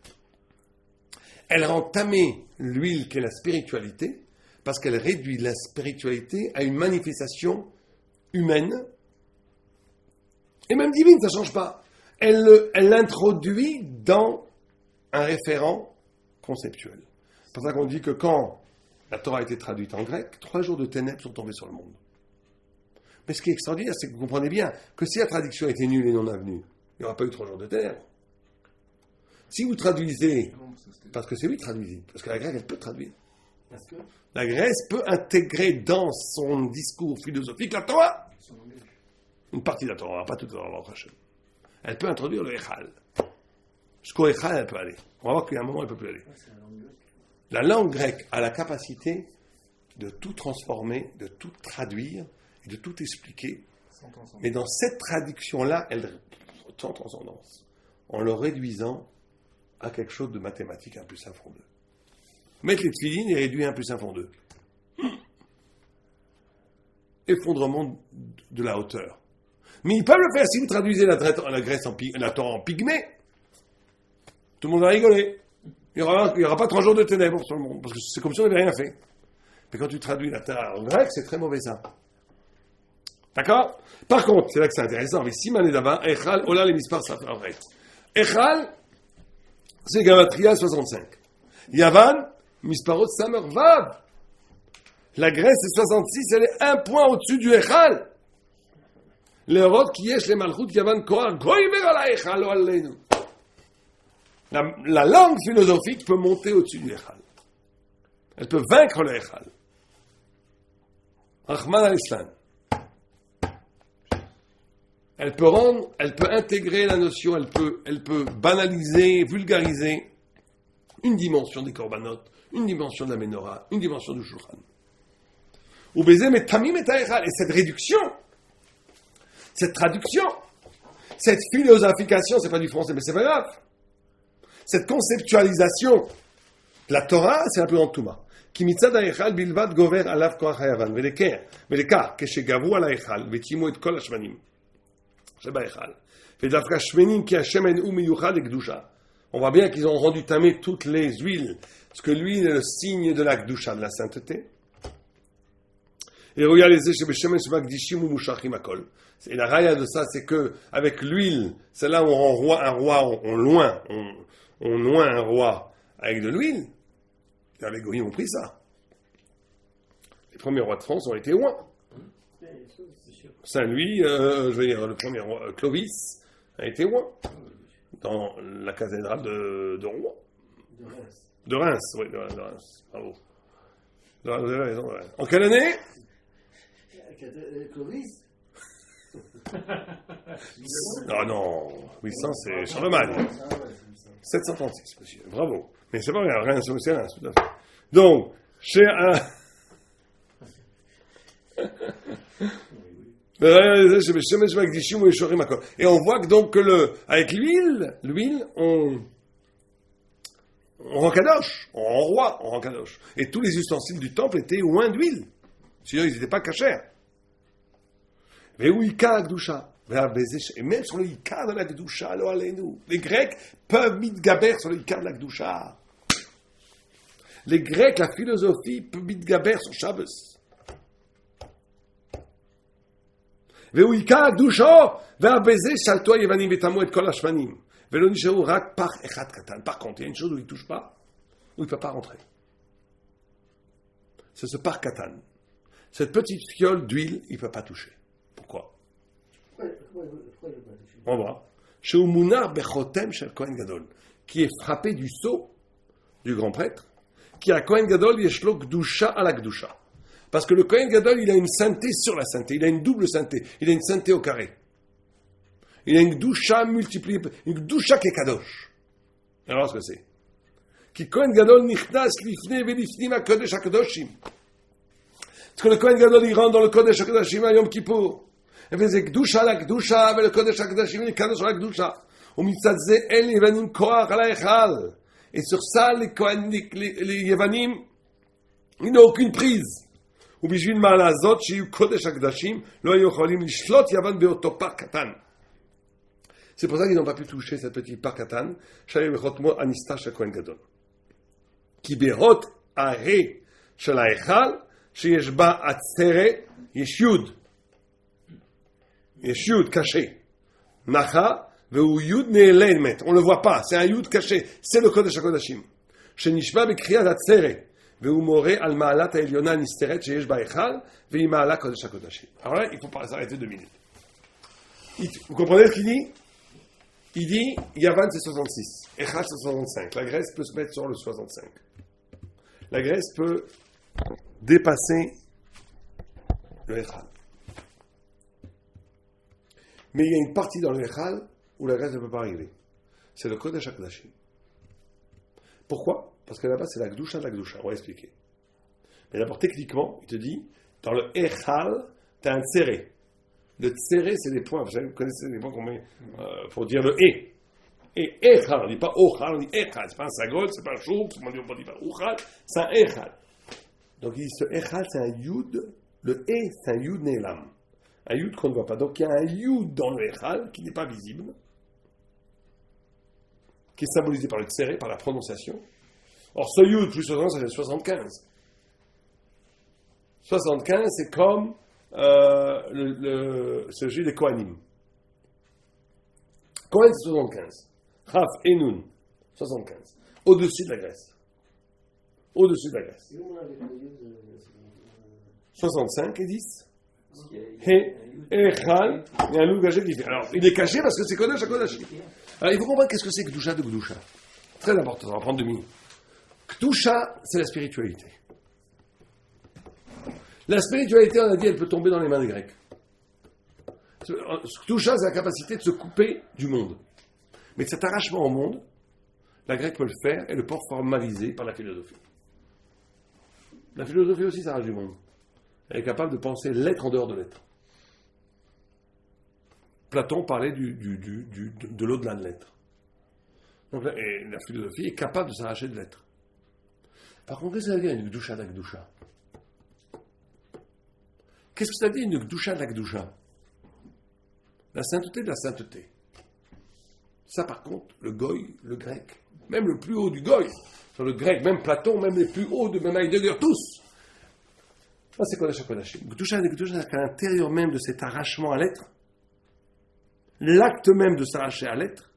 Elle a entamé l'huile qu'est la spiritualité, parce qu'elle réduit la spiritualité à une manifestation humaine, et même divine, ça ne change pas. Elle l'introduit dans un référent conceptuel. C'est pour ça qu'on dit que quand la Torah a été traduite en grec, 3 jours de ténèbres sont tombés sur le monde. Mais ce qui est extraordinaire, c'est que vous comprenez bien que si la traduction était nulle et non avenue, il n'y aura pas eu 3 jours de ténèbres. Si vous traduisez, parce que c'est lui qui traduisez, parce que la grecque, elle peut traduire. Parce que La Grèce peut intégrer dans son discours philosophique la Torah. Son langage. Une partie de la Torah, pas toute la Torah. Elle peut introduire le Echal. Jusqu'au Echal, elle peut aller. On va voir qu'il y a un moment, elle ne peut plus aller. Ouais, c'est la langue grecque. La langue grecque a la capacité de tout transformer, de tout traduire et de tout expliquer. Sans ensemble. Mais dans cette traduction-là, elle sans transcendance, en le réduisant à quelque chose de mathématique, 1 plus 1 font 2. Mettre les tefilines et réduire 1 plus 1 font 2. Effondrement de la hauteur. Mais ils peuvent le faire si vous traduisez la Grèce la Torah en pygmée. Tout le monde va rigoler. Il n'y aura pas 3 jours de ténèbres sur le monde, parce que c'est comme si on n'avait rien fait. Mais quand tu traduis la Torah en grec, c'est très mauvais ça. D'accord? Par contre, c'est là que c'est intéressant, mais si mané d'avant, Echal, Ola, les mispar, ça fait en vrai. Echal, c'est Gamatria 65. Yavan, Misparot, Samer, Vav. La Grèce, c'est 66, elle est un point au-dessus du Echal. L'Europe qui est les Malchut, Yavan, Koar, Goïmer ala Echal, o Aleinu. La langue philosophique peut monter au-dessus du Echal. Elle peut vaincre le Echal. Rahman al-Islam. Elle peut intégrer la notion, elle peut banaliser, vulgariser une dimension des korbanot, une dimension de la menorah, une dimension du shulchan. Ou baiser mais tamim et ta'echal. Et cette réduction, cette traduction, cette philosophication, c'est pas du français, mais c'est pas grave. Cette conceptualisation de la Torah, c'est un peu en Touma. כי מצד ההיכל בלבד גובר עליו כוח היוון, ולכך, כשגבו על ההיכל וטימו את כל השמנים שבהיכל, ודווקא שמנים כי השמן הוא מיוחד לקדושה. On voit bien qu'ils ont rendu tamé toutes les huiles, parce que l'huile est le signe de la kedusha, de la sainteté. Et regardez les שבשמן שמקדישים ומושכים הכל. Et la raya de ça, c'est que avec l'huile, c'est là où on loin un roi avec de l'huile. Les Goïms ont pris ça. Les premiers rois de France ont été oints. Saint-Louis, je veux dire, le premier roi, Clovis, a été oint. Dans la cathédrale de Rouen. De Reims, oui, de Reims. Bravo. Vous avez raison, ouais. En quelle année? Clovis. Non, 800, c'est Charlemagne. 736, monsieur. Bravo. Mais c'est pas grave, Reims, c'est Reims, tout à fait. Donc, chez un... Et on voit que donc avec l'huile, on rencadoche, on renvoie, on rencadoche. Et tous les ustensiles du temple étaient oints d'huile. Sinon, ils n'étaient pas cachers. Mais où Ika la Gdusha. Et même sur le Ika de la Gdusha, les Grecs peuvent mitgaber sur le Ika de la Gdusha. Les Grecs, la philosophie peut mitgaber sur Shabbos. והוא עיקר הקדושו, והבזה שלטו היוונים וטמאו את כל השמנים. ולא נשארו רק פח אחד קטן. Par contre, il y a une chose où il ne touche pas, où il ne peut pas rentrer. C'est ce pach katan. Cette petite fiole d'huile, il ne peut pas toucher. Pourquoi? On va. Chez Umunar Bechotem Shel Kohen Gadol, qui est frappé du sceau du grand prêtre, qui a Kohen Gadol Yeshlo Gdusha à la Gdusha. Parce que le Kohen Gadol, il a une sainteté sur la sainteté. Il a une double sainteté. Il a une sainteté au carré. Il a une Gdusha multipliée. Une Gdusha qui est Kadosh. Alors, ce que c'est? Qui Kohen Gadol nichnas lifne velifnim ha Kodesh HaKadoshim. Parce que le Kohen Gadol, il rentre dans le Kodesh HaKadoshim à Yom Kippour. Et fait c'est Gdusha la Gdusha, et le Kodesh HaKadoshim, il est Kadosh la Gdusha. Au mitzad ze el Yevanim koach ala echal. Et sur ça, les Yevanim, ils n'ont aucune prise. ובשביל מעלה הזאת, שיהיו קודש הקדשים, לא היו יכולים לשלוט יוון באותו פר קטן. C'est pour ça qu'ils n'ont pas pu toucher cette petite par קטן, שהיה בחותמו הנסתר של הכהן גדול. כי בהות הרי של ההיכל, שיש בה עצרת, יש יוד. יש יוד קשה. נחה, והוא יוד נעלמת. On ne le voit pas, c'est un יוד קשה. C'est le קודש הקודשים. שנשבע בקריאת עצרת. והוא מורה על מעלת העליונה הנסתרת שיש בהיכל, והיא מעלה קודש הקודשים. Alors là, il faut pas s'arrêter 2 minutes. Vous comprenez ce qu'il dit? Il dit, Yavan c'est 66, Echal c'est 65. La Grèce peut se mettre sur le 65. La graisse peut dépasser le Echal. Mais il y a une partie dans le Echal où la graisse ne peut pas arriver. C'est le Kodesh HaKodashim. Pourquoi? Parce que là-bas, c'est la Gdusha de la Gdusha. On va expliquer. Mais d'abord, techniquement, il te dit, dans le Echal, tu as un tséré. Le tséré, c'est des points. Vous connaissez les points qu'on met pour dire le E. Et Echal, on ne dit pas Ochal, on dit Echal. C'est pas un sagol, c'est pas un chouk, on ne dit pas Ochal, c'est un Echal. Donc il dit, ce Echal, c'est un Yud. Le E, c'est un Yud Nelam. Un Yud qu'on ne voit pas. Donc il y a un Yud dans le Echal qui n'est pas visible, qui est symbolisé par le tséré, par la prononciation. Or, ce Yud plus 60, ça fait 75. 75, c'est comme ce jeu des Kohanim. Kohen, c'est 75. Chaf et Nun, 75. Au-dessus de la Grèce. Au-dessus de la Grèce. 65 et 10. Et Echal, il y a un loup caché qui fait. Alors, il est caché parce que c'est Kodesh à Kodesh. Alors, il faut comprendre qu'est-ce que c'est Gdusha de Gdusha. Très important, ça va prendre 2 minutes. Gdusha, c'est la spiritualité. La spiritualité, on a dit, elle peut tomber dans les mains des Grecs. Gdusha, c'est la capacité de se couper du monde. Mais cet arrachement au monde, la grecque peut le faire et le port formalisé par la philosophie. La philosophie aussi s'arrache du monde. Elle est capable de penser l'être en dehors de l'être. Platon parlait de l'au-delà de l'être. Donc, et la philosophie est capable de s'arracher de l'être. Par contre, qu'est-ce que ça veut dire une Gdusha la Gdusha? Qu'est-ce que ça dit une Gdusha la Gdusha? La sainteté de la sainteté. Ça, par contre, le goy, le grec, même le plus haut du goy, sur le grec, même Platon, même les plus hauts de même Heidegger, tous. Ça, c'est Kodesh HaKodashim. Gdusha, c'est qu'à l'intérieur même de cet arrachement à l'être, l'acte même de s'arracher à l'être,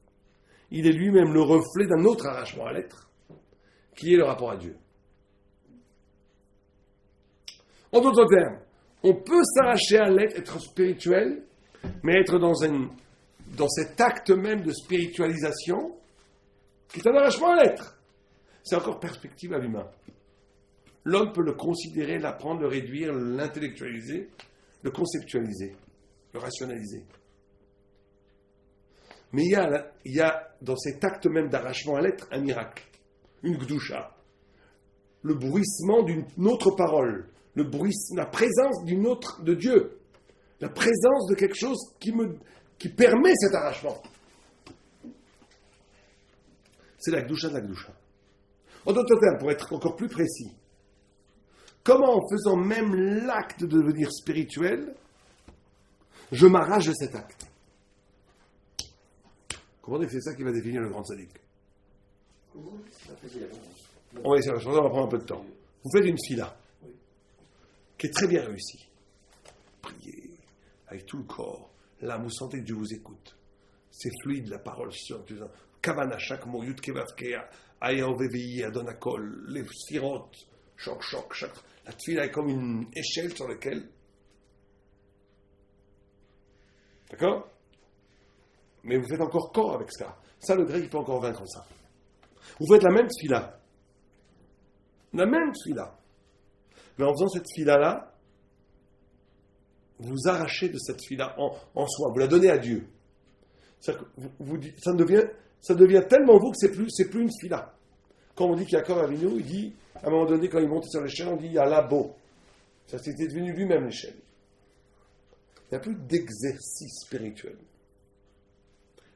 il est lui-même le reflet d'un autre arrachement à l'être, qui est le rapport à Dieu. En d'autres termes, on peut s'arracher à l'être, être spirituel, mais être dans cet acte même de spiritualisation, qui est un arrachement à l'être. C'est encore perspective à l'humain. L'homme peut le considérer, l'apprendre, le réduire, l'intellectualiser, le conceptualiser, le rationaliser. Mais il y a dans cet acte même d'arrachement à l'être un miracle, une gdusha, le bruissement d'une autre parole, la présence d'une autre de Dieu, la présence de quelque chose qui permet cet arrachement. C'est la gdusha de la gdusha. En d'autres termes, pour être encore plus précis, comment en faisant même l'acte de devenir spirituel, je m'arrache de cet acte? Comprenez que c'est ça qui va définir le grand sadique. On va essayer, on va prendre un peu de temps. Vous faites une fila qui est très bien réussie. Priez avec tout le corps. Là, vous sentez que Dieu vous écoute. C'est fluide, la parole. Kavana, chaque mot, Yud Kevatkea, Aya Ovevi, Adonakol, les sphirot, choc, chaque. La tfila est comme une échelle sur laquelle. D'accord? Mais vous faites encore corps avec ça. Ça, le grec, il peut encore vaincre ça. Vous faites la même tfila. La même tfila. Mais en faisant cette tfila-là, vous arrachez de cette tfila en soi. Vous la donnez à Dieu. C'est-à-dire que ça devient tellement vous que c'est plus une tfila. Quand on dit qu'il y a Yaakov Avinu, il dit, à un moment donné, quand il monte sur l'échelle, on dit, il y a là-beau. Ça c'était devenu lui-même l'échelle. Il n'y a plus d'exercice spirituel.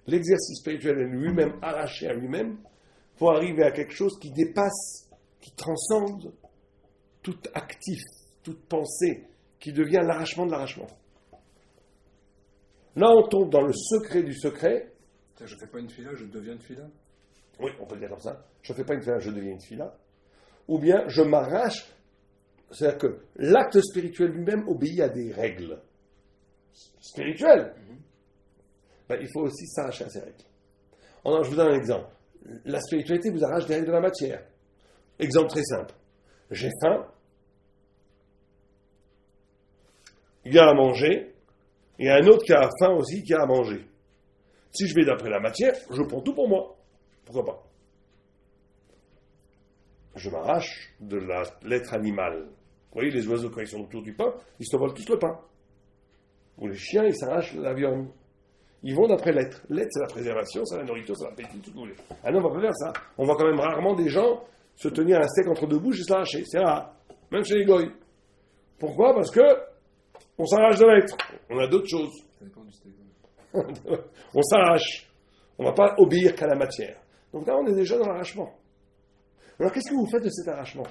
L'exercice spirituel est lui-même arraché à lui-même pour arriver à quelque chose qui dépasse, qui transcende tout actif, toute pensée, qui devient l'arrachement de l'arrachement. Là, on tombe dans le secret du secret. Je ne fais pas une fila, je deviens une fila. Oui, on peut le dire comme ça. Je ne fais pas une fila, je deviens une fila. Ou bien, je m'arrache. C'est-à-dire que l'acte spirituel lui-même obéit à des règles spirituelles. Ben, il faut aussi s'arracher à ces règles. Je vous donne un exemple. La spiritualité vous arrache des règles de la matière. Exemple très simple. J'ai faim. Il y a à manger. Il y a un autre qui a faim aussi, qui a à manger. Si je vais d'après la matière, je prends tout pour moi. Pourquoi pas? je m'arrache de l'être animal. Vous voyez, les oiseaux, quand ils sont autour du pain, ils se volent tous le pain. Ou les chiens, ils s'arrachent la viande. Ils vont d'après l'être. L'être, c'est la préservation, c'est la nourriture, c'est l'appétit, tout ce que vous voulez. Ah non, on va pas faire ça. On voit quand même rarement des gens se tenir un steak entre deux bouches et s'arracher. C'est rare. Même chez les goïs. Pourquoi? Parce que on s'arrache de l'être. On a d'autres choses. Ça dépend du steak. On s'arrache. On ne va pas obéir qu'à la matière. Donc là, on est déjà dans l'arrachement. Alors, qu'est-ce que vous faites de cet arrachement?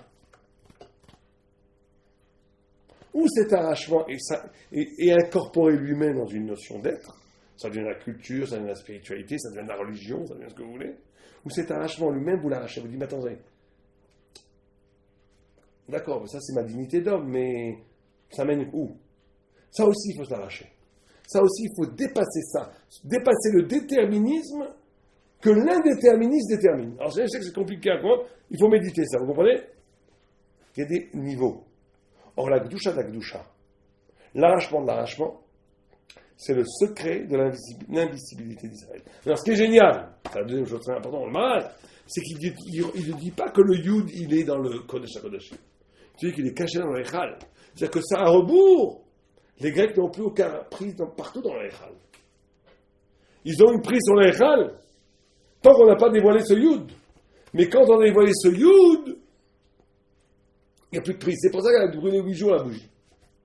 Où cet arrachement est incorporé lui-même dans une notion d'être, ça devient la culture, ça devient la spiritualité, ça devient la religion, ça devient ce que vous voulez, ou cet arrachement lui-même, vous l'arrachez, vous dites, mais attendez, d'accord, mais ça c'est ma dignité d'homme, mais ça mène où? Ça aussi, il faut s'arracher. Ça aussi, il faut dépasser ça, dépasser le déterminisme que l'indéterminisme détermine. Alors, je sais que c'est compliqué à comprendre, il faut méditer ça, vous comprenez? Il y a des niveaux. Or, la Gdusha de la Gdusha, l'arrachement de l'arrachement, c'est le secret de l'invisibilité d'Israël. Alors, ce qui est génial, c'est la deuxième chose très importante dans le Maharal, c'est qu'il ne dit pas que le Yud, il est dans le Kodesh HaKodashim. Il dit qu'il est caché dans l'Echal. C'est-à-dire que ça, à rebours, les Grecs n'ont plus aucun prise partout dans l'Echal. Ils ont une prise sur l'Echal, tant qu'on n'a pas dévoilé ce Yud. Mais quand on a dévoilé ce Yud, il n'y a plus de prise. C'est pour ça qu'elle a brûlé 8 jours la bougie.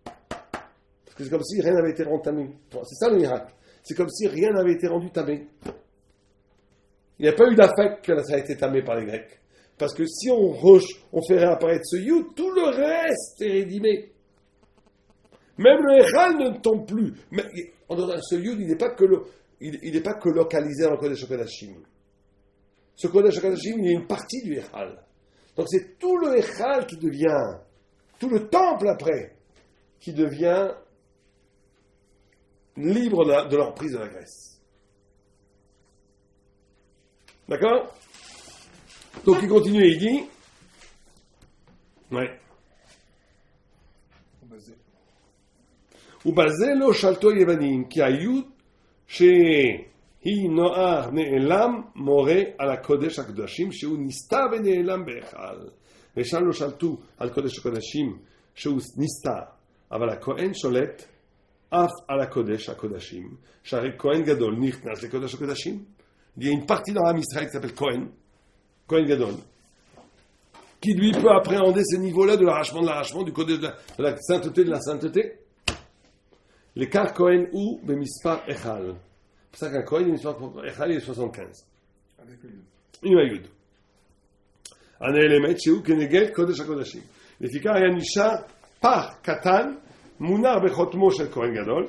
Parce que c'est comme si rien n'avait été rendu tamé. C'est ça le miracle. C'est comme si rien n'avait été rendu tamé. Il n'y a pas eu d'affect que ça a été tamé par les Grecs. Parce que si on fait réapparaître ce Yud, tout le reste est rédimé. Même le Echal ne tombe plus. Mais ce Yud, il n'est pas que localisé dans le Kodesh HaKodashim. Ce Kodesh HaKodashim, il y a une partie du Echal. Donc c'est tout le Echal qui devient, tout le temple après, qui devient libre de l'emprise de la Grèce. D'accord? Donc il continue et il dit, ouais. ובזה לא שלטו יוונים, כי היוד שהיא נוער נעלם מורה על הקודש הקדושים שהוא נסתר ונעלם בהיכל. ושם לא שלטו על קודש הקודשים שהוא נסתר, אבל הכהן שולט אף על הקודש הקודשים, שהרי כהן גדול נכנס לקודש הקודשים. Il y a une partie dans l'âme Israël qui s'appelle Cohen Gadol, qui lui peut appréhender ce niveau-là de l'arrachement du côté de la sainteté de la sainteté. L'écart Cohen ou Bemispar Echal. C'est pour ça qu'un Cohen, Echal, il est 75. Avec le Yud. עם היוד. הנעלמת שהוא כנגד קודש הקודשים. לפיכך היה נשאר פח קטן מונח בחותמו של כהן גדול,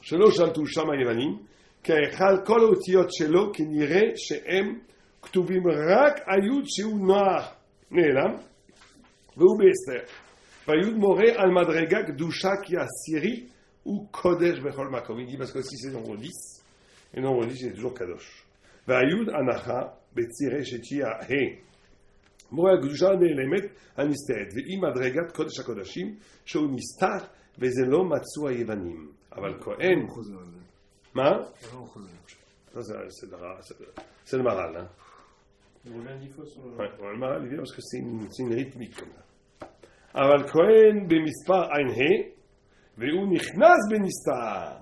שלא שלטו שם היוונים, כי ההיכל כל האותיות שלו כנראה שהם כתובים רק היוד שהוא נעלם, והוא בהסתר. והיוד מורה על מדרגה קדושה כי עשירי הוא קודש בכל מקום. Il dit parce que si c'est nombre 10, et nombre 10 c'est toujours kadosh. והיוד הנחה בצירי שתהיה מורה הקדושה נעלמת הנסתרת, והיא מדרגת קודש הקודשים שהוא נסתר וזה לא מצאו היוונים. אבל כהן... מה? c'est le Maharal. Hein. Le Maharal, il vient parce que c'est une rythmique comme ça. אבל כהן במספר עין והוא נכנס בנסתר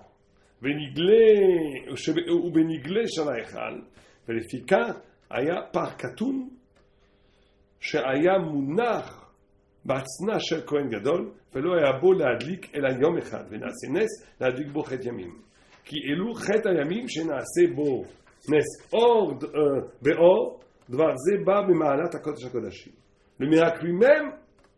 ובנגלה של ההיכל, ולפיכך היה פח קטון שהיה מונח בעצנה של כהן גדול, ולא היה בו להדליק אלא יום אחד, ונעשה נס להדליק בו חטא ימים. כי אלו חטא הימים שנעשה בו נס באור, דבר זה בא במעלת הקודש הקודשים. Le miracle lui-même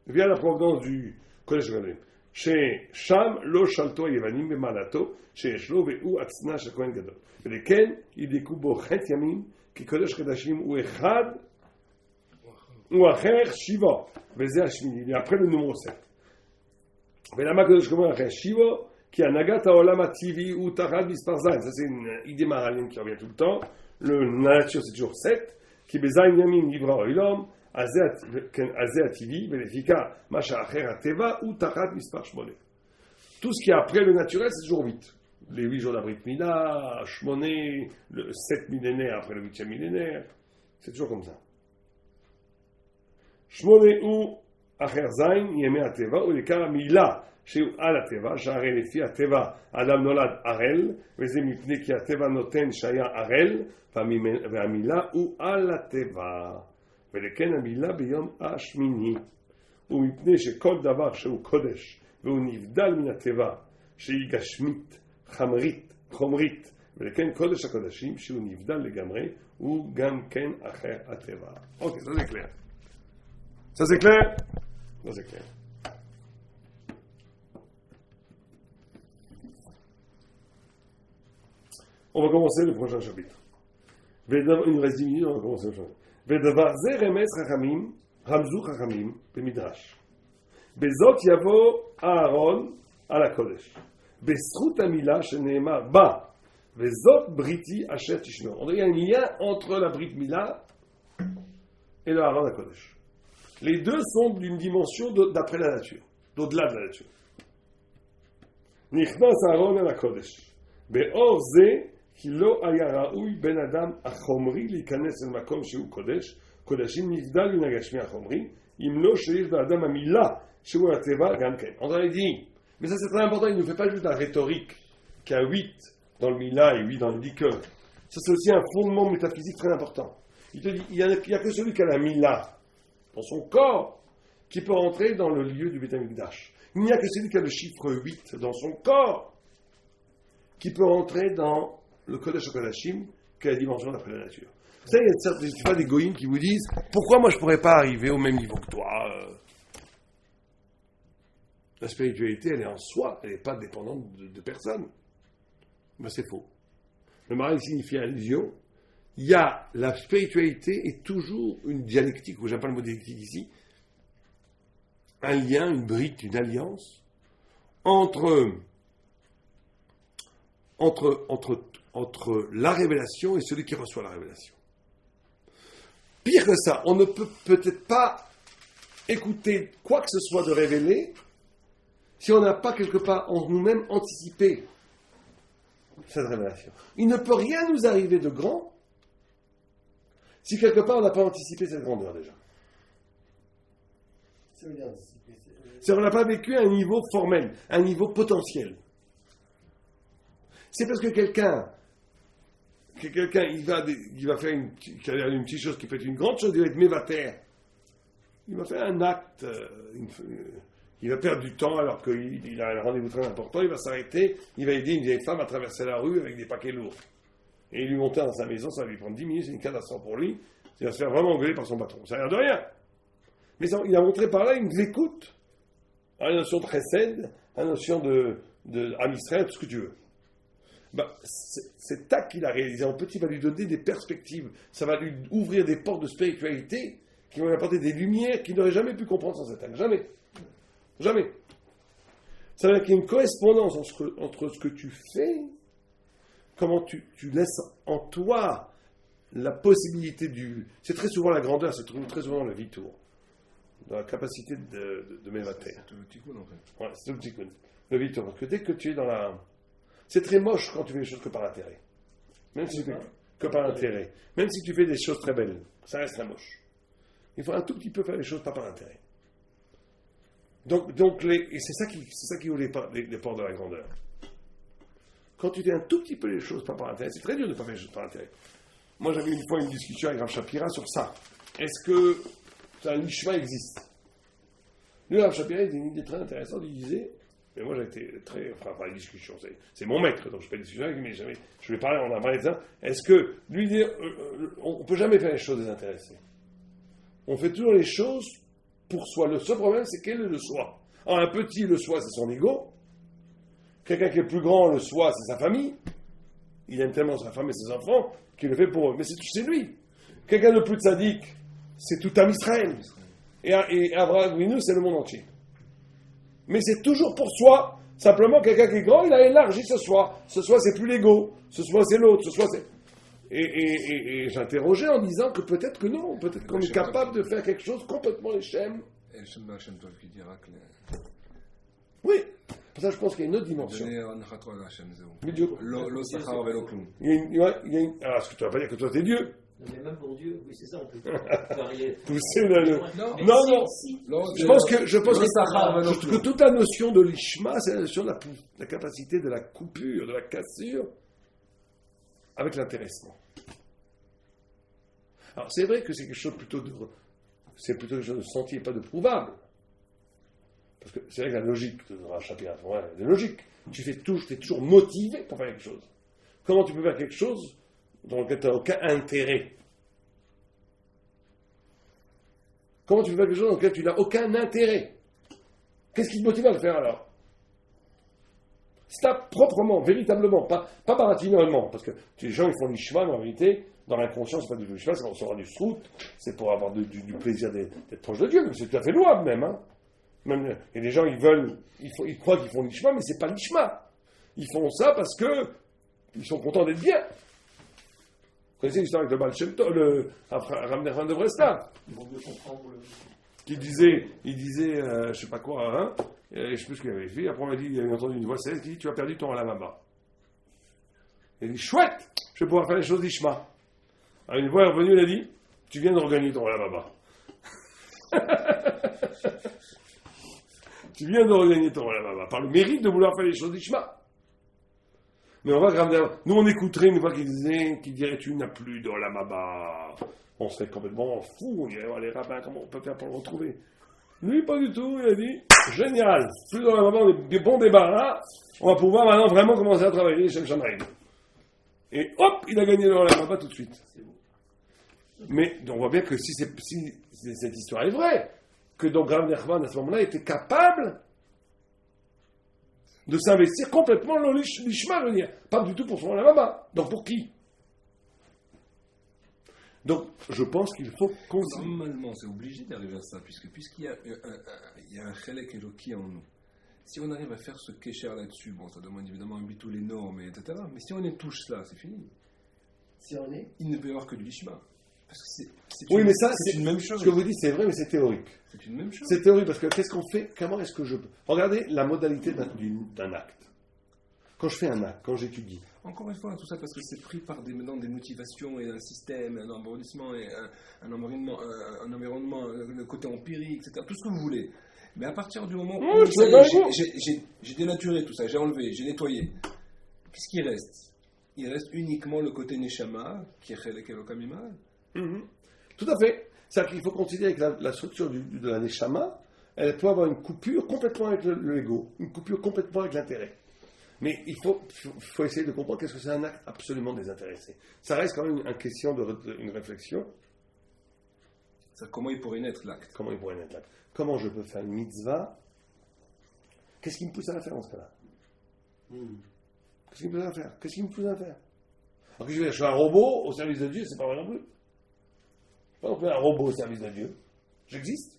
vient la provenance du קודש הקודשים. ששם לא שלטו היוונים במעלתו שיש לו והוא עצנה של כהן גדול. ולכן ידלקו בו חטא ימים, כי קודש קודשים הוא אחד ou אחר שיבו, וזה השמיני, après le numéro 7. ולמה קודש קודשים אחר שיבו? כי הנהגת העולם הטבעי הוא תחת מספר זין. Ça c'est une idée maralienne qui revient tout le temps. La nature c'est toujours 7. כי בזין ימים נברא העולם, אז זה הטבעי, ולפיכך מה שאחר הטבע הוא תחת מספר 8. Tout ce qui est après le naturel c'est toujours 8. Les 8 jours d'Abrit Mila, 8, le 7 millénaires après le 8e millénaire, c'est toujours comme ça. שמונהו אחר זין ימי הטבע ולעיקר המילה שהוא על הטבע, שהרי לפי הטבע האדם נולד ערל, וזה מפני כי הטבע נותן שהיה ערל, והמילה הוא על הטבע, ולכן המילה ביום השמיני, ומפני שכל דבר שהוא קודש והוא נבדל מן הטבע שהיא גשמית, חומרית, ולכן קודש הקודשים שהוא נבדל לגמרי הוא גם כן אחר הטבע. אוקיי, זה קלר. זה קלר? זה קלר. On va commencer le prochain chapitre. Il nous reste 10 minutes, on va commencer le chapitre. ודבר זה רמזו חכמים במדרש. בזאת יבוא אהרון על הקודש. בזכות המילה שנאמר בה, וזאת בריתי אשר תשמעו. Il y a un lien entre la brite Mila et le Aaron à Kodesh. Les deux sont d'une dimension d'après la nature, d'au-delà de la nature. נכנס אהרון על הקודש. באור זה כי לא היה ראוי בן אדם החומרי להיכנס אל מקום שהוא קודש, קודשים נבדל מן הגשמי החומרי, אם לא שיש באדם המילה שהוא הטבע גם כן. On a dit, mais ça c'est très important, il ne fait pas juste la rhétorique, qu'il y a 8 dans le Mila et 8 dans le Dikeur. Ça c'est aussi un fondement métaphysique très important. Il te dit, il n'y a que celui qui a la Mila dans son corps qui peut rentrer dans le lieu du Beth Amikdash. Il n'y a que celui qui a le chiffre 8 dans son corps qui peut rentrer dans le Kodesh HaKodashim, qui est la dimension d'après la nature. Vous savez, il y a certains pas des goïms qui vous disent pourquoi moi je ne pourrais pas arriver au même niveau que toi La spiritualité, elle est en soi, elle n'est pas dépendante de personne. Ben, c'est faux. Le mari signifie allusion. Il y a la spiritualité est toujours une dialectique, ou j'aime pas le mot dialectique ici, un lien, une brite, une alliance entre la révélation et celui qui reçoit la révélation. Pire que ça, on ne peut peut-être pas écouter quoi que ce soit de révélé si on n'a pas quelque part en nous-mêmes anticipé cette révélation. Il ne peut rien nous arriver de grand si quelque part on n'a pas anticipé cette grandeur déjà. Ça veut dire anticiper. C'est on n'a pas vécu un niveau formel, un niveau potentiel. C'est parce que quelqu'un il va faire une petite chose qui peut être une grande chose, il va être mévater. Il va faire un acte, il va perdre du temps alors qu'il a un rendez-vous très important, il va s'arrêter, il va aider une vieille femme à traverser la rue avec des paquets lourds. Et il lui monter dans sa maison, ça va lui prendre 10 minutes, c'est une catastrophe pour lui, il va se faire vraiment engueuler par son patron. Ça n'a l'air de rien. Mais il a montré par là une écoute, une notion de chesed, une notion de Am Israël, tout ce que tu veux. Cet acte qu'il a réalisé en petit va lui donner des perspectives, ça va lui ouvrir des portes de spiritualité qui vont lui apporter des lumières qu'il n'aurait jamais pu comprendre sans cet acte. Jamais. Jamais. Ça veut dire qu'il y a une correspondance entre ce que tu fais, comment tu laisses en toi la possibilité du... C'est très souvent la grandeur, c'est très souvent le vitour, dans la capacité de mévater. C'est le tikkun en fait. Ouais, c'est le tikkun. Le vitour, parce que dès que tu es dans la... C'est très moche quand tu fais des choses que par intérêt. Même si tu fais que par intérêt. Même si tu fais des choses très belles, ça reste très moche. Il faut un tout petit peu faire les choses pas par intérêt. Et c'est ça qui ouvre les portes de la grandeur. Quand tu fais un tout petit peu les choses pas par intérêt, c'est très dur de ne pas faire les choses par intérêt. Moi j'avais une fois une discussion avec Rav Shapira sur ça. Est-ce que un lishma existe? Lui, Rav Shapira, il a une idée très intéressante, il disait... Mais moi j'ai été très... Enfin, pas une discussion, c'est mon maître, donc je ne fais pas de discussion avec lui, mais jamais, je lui ai parlé, on a parlé de ça. Est-ce que, lui dire, on ne peut jamais faire les choses désintéressées. On fait toujours les choses pour soi. Le seul problème, c'est quel est le soi. Alors, un petit, le soi, c'est son ego. Quelqu'un qui est plus grand, le soi, c'est sa famille. Il aime tellement sa femme et ses enfants qu'il le fait pour eux. Mais c'est lui. Quelqu'un de plus tzaddik, c'est tout Am Israël. Et Abraham Avinu, c'est le monde entier. Mais c'est toujours pour soi. Simplement, quelqu'un qui est grand, il a élargi ce soi. Ce soi, c'est plus l'ego. Ce soi, c'est l'autre. Ce soi, c'est... Et j'interrogeais en disant que peut-être que non. Peut-être qu'on est capable de faire quelque chose complètement échem. Et Shem B'Hashem Tov qui dira que... Oui. Pour ça, je pense qu'il y a une autre dimension. Alors, Alors, est-ce que tu vas pas dire que toi, t'es Dieu? Non, mais même pour Dieu, oui, c'est ça, on peut varier. Pousser le... Non. Mais Non. si. Je pense que toute la notion de l'ishma, c'est la notion de la capacité de la coupure, de la cassure, avec l'intéressement. Alors c'est vrai que c'est quelque chose plutôt quelque chose de senti et pas de prouvable. Parce que c'est vrai que la logique de la chapitre, c'est logique. Tu es toujours motivé pour faire quelque chose. Comment tu peux faire quelque chose dans lequel tu n'as aucun intérêt? Comment tu peux faire quelque chose dans lequel tu n'as aucun intérêt? Qu'est-ce qui te motive à le faire alors? C'est proprement, véritablement, pas baratinalement, parce que les gens ils font l'ishma, mais en vérité, dans l'inconscient, c'est pas du tout l'ishma, c'est pour recevoir du srout, c'est pour avoir du plaisir d'être proche de Dieu, mais c'est tout à fait louable même. Hein. Même et les gens ils croient qu'ils font l'ishma, mais c'est pas l'ishma. Ils font ça parce que ils sont contents d'être bien. Vous connaissez l'histoire avec le Baal Shem Tov, le Rav Nachman de Breslav, Ils vont mieux comprendre il disait, je sais pas quoi, hein, je sais plus ce qu'il avait fait. Après on m'a dit, il avait entendu une voix céleste qui dit, tu as perdu ton Olamaba. Il dit, chouette, je vais pouvoir faire les choses d'Ishma. Alors une voix est revenue, elle a dit, tu viens de regagner ton Olamaba. Tu viens de regagner ton Olamaba par le mérite de vouloir faire les choses d'Ishma. Mais on va nous on écouterait une voix qui dirait tu n'as plus d'Olamaba. On serait complètement fou, on dirait oh, les rabbins, comment on peut faire pour le retrouver? Lui, pas du tout, il a dit génial, plus d'Olamaba, on est des bons débarras, on va pouvoir maintenant vraiment commencer à travailler Shem Shamaim. Et hop, il a gagné l'Olamaba tout de suite. Mais on voit bien que si cette histoire est vraie, que donc Rav Nachman à ce moment-là était capable de s'investir complètement dans l'ishma, je veux dire, pas du tout pour son Olamaba. Donc pour qui? Donc je pense qu'il faut continuer. Normalement, c'est obligé d'arriver à ça, puisqu'il y a un chelek éloqué en nous. Si on arrive à faire ce kécher là-dessus, bon, ça demande évidemment un bitou les normes, etc. Mais si on touche cela, c'est fini. Si on est. Il ne peut y avoir que du lishma. Parce que oui, mais ça, c'est une même chose. Ce que vous dites, c'est vrai, mais c'est théorique. C'est une même chose. C'est théorique, parce que qu'est-ce qu'on fait? Comment est-ce que je peux... Regardez la modalité d'un acte. Quand je fais un acte, quand j'étudie. Encore une fois, tout ça parce que c'est pris par des motivations et un système, un environnement, un environnement, le côté empirique, etc. Tout ce que vous voulez. Mais à partir du moment où j'ai dénaturé tout ça, j'ai enlevé, j'ai nettoyé, qu'est-ce qui reste? Il reste uniquement le côté neshama, qui est chelek elokam imal. Tout à fait. C'est-à-dire qu'il faut considérer que la structure de la neshama, elle peut avoir une coupure complètement avec l'ego, une coupure complètement avec l'intérêt. Mais il faut essayer de comprendre qu'est-ce que c'est un acte absolument désintéressé. Ça reste quand même une question une réflexion. Comment il pourrait naître l'acte? Comment il pourrait naître l'acte? Comment je peux faire une mitzvah? Qu'est-ce qui me pousse à la faire dans ce cas-là? Qu'est-ce qui me pousse à la faire? Qu'est-ce qui me pousse à la faire? Alors que je suis un robot au service de Dieu, c'est pas vrai non plus. Je suis pas non plus un robot au service de Dieu. J'existe.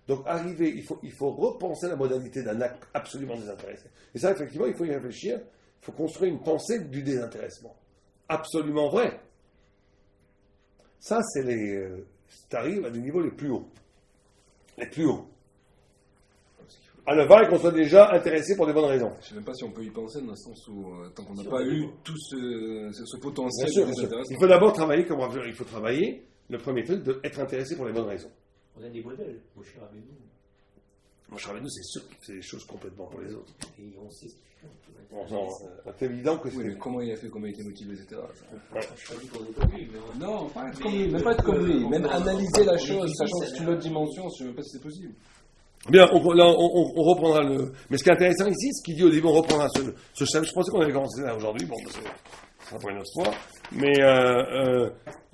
Donc, il faut repenser la modalité d'un acte absolument désintéressé. Et ça, effectivement, il faut y réfléchir. Il faut construire une pensée du désintéressement. Absolument vrai. Ça, tu arrives à des niveaux les plus hauts. Les plus hauts. À le vaille qu'on soit déjà intéressé pour des bonnes raisons. Je ne sais même pas si on peut y penser dans le sens où, tant qu'on n'a pas eu tout ce potentiel bien sûr. Il faut d'abord travailler il faut travailler, le premier truc, d'être intéressé pour les bonnes raisons. On a des modèles, Moshe Rabbeinu. Moshe Rabbeinu, c'est sûr qu'il fait des choses complètement pour les autres. Et on sait ce qu'il fait. C'est évident que c'est... Oui, mais comment il a fait, comment il a été motivé, etc. Je ne suis pas dit qu'on est comme lui, mais... Non, pas être comme lui, même pas être comme lui. Même analyser la chose, sachant que c'est une autre dimension, je ne sais même pas si c'est possible. Bien, on reprendra le... Mais ce qui est intéressant ici, ce qu'il dit au début, on reprendra ce chapitre. Je pensais qu'on avait commencé là aujourd'hui, bon, ça sera pour une autre fois. Mais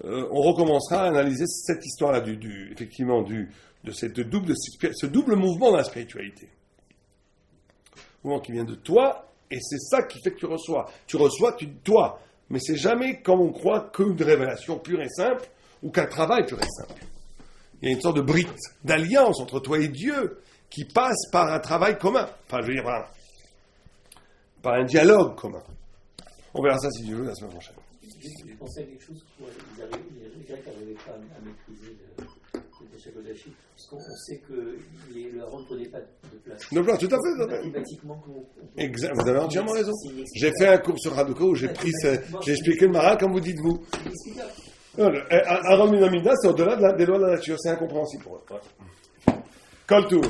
on recommencera à analyser cette histoire-là, effectivement, de ce double mouvement dans la spiritualité. Mouvement qui vient de toi, et c'est ça qui fait que tu reçois. Tu reçois, toi. Mais c'est jamais comme on croit qu'une révélation pure et simple, ou qu'un travail pur et simple. Il y a une sorte de brite, d'alliance entre toi et Dieu, qui passe par un travail commun. Enfin, je veux dire, par un dialogue commun. On verra ça, si Dieu veut, la semaine prochaine. Je pensais à quelque chose, les Grecs n'arrivaient pas à maîtriser Parce qu'on sait que le rentre n'est pas de place. De place, tout à fait. Mathématiquement, Exact, vous avez entièrement raison. J'ai fait un cours sur Hadoukah où j'ai expliqué le Mara comme vous dites vous. Aaron Minamida, c'est au-delà des lois de la nature, c'est incompréhensible pour eux. Kol Tuv.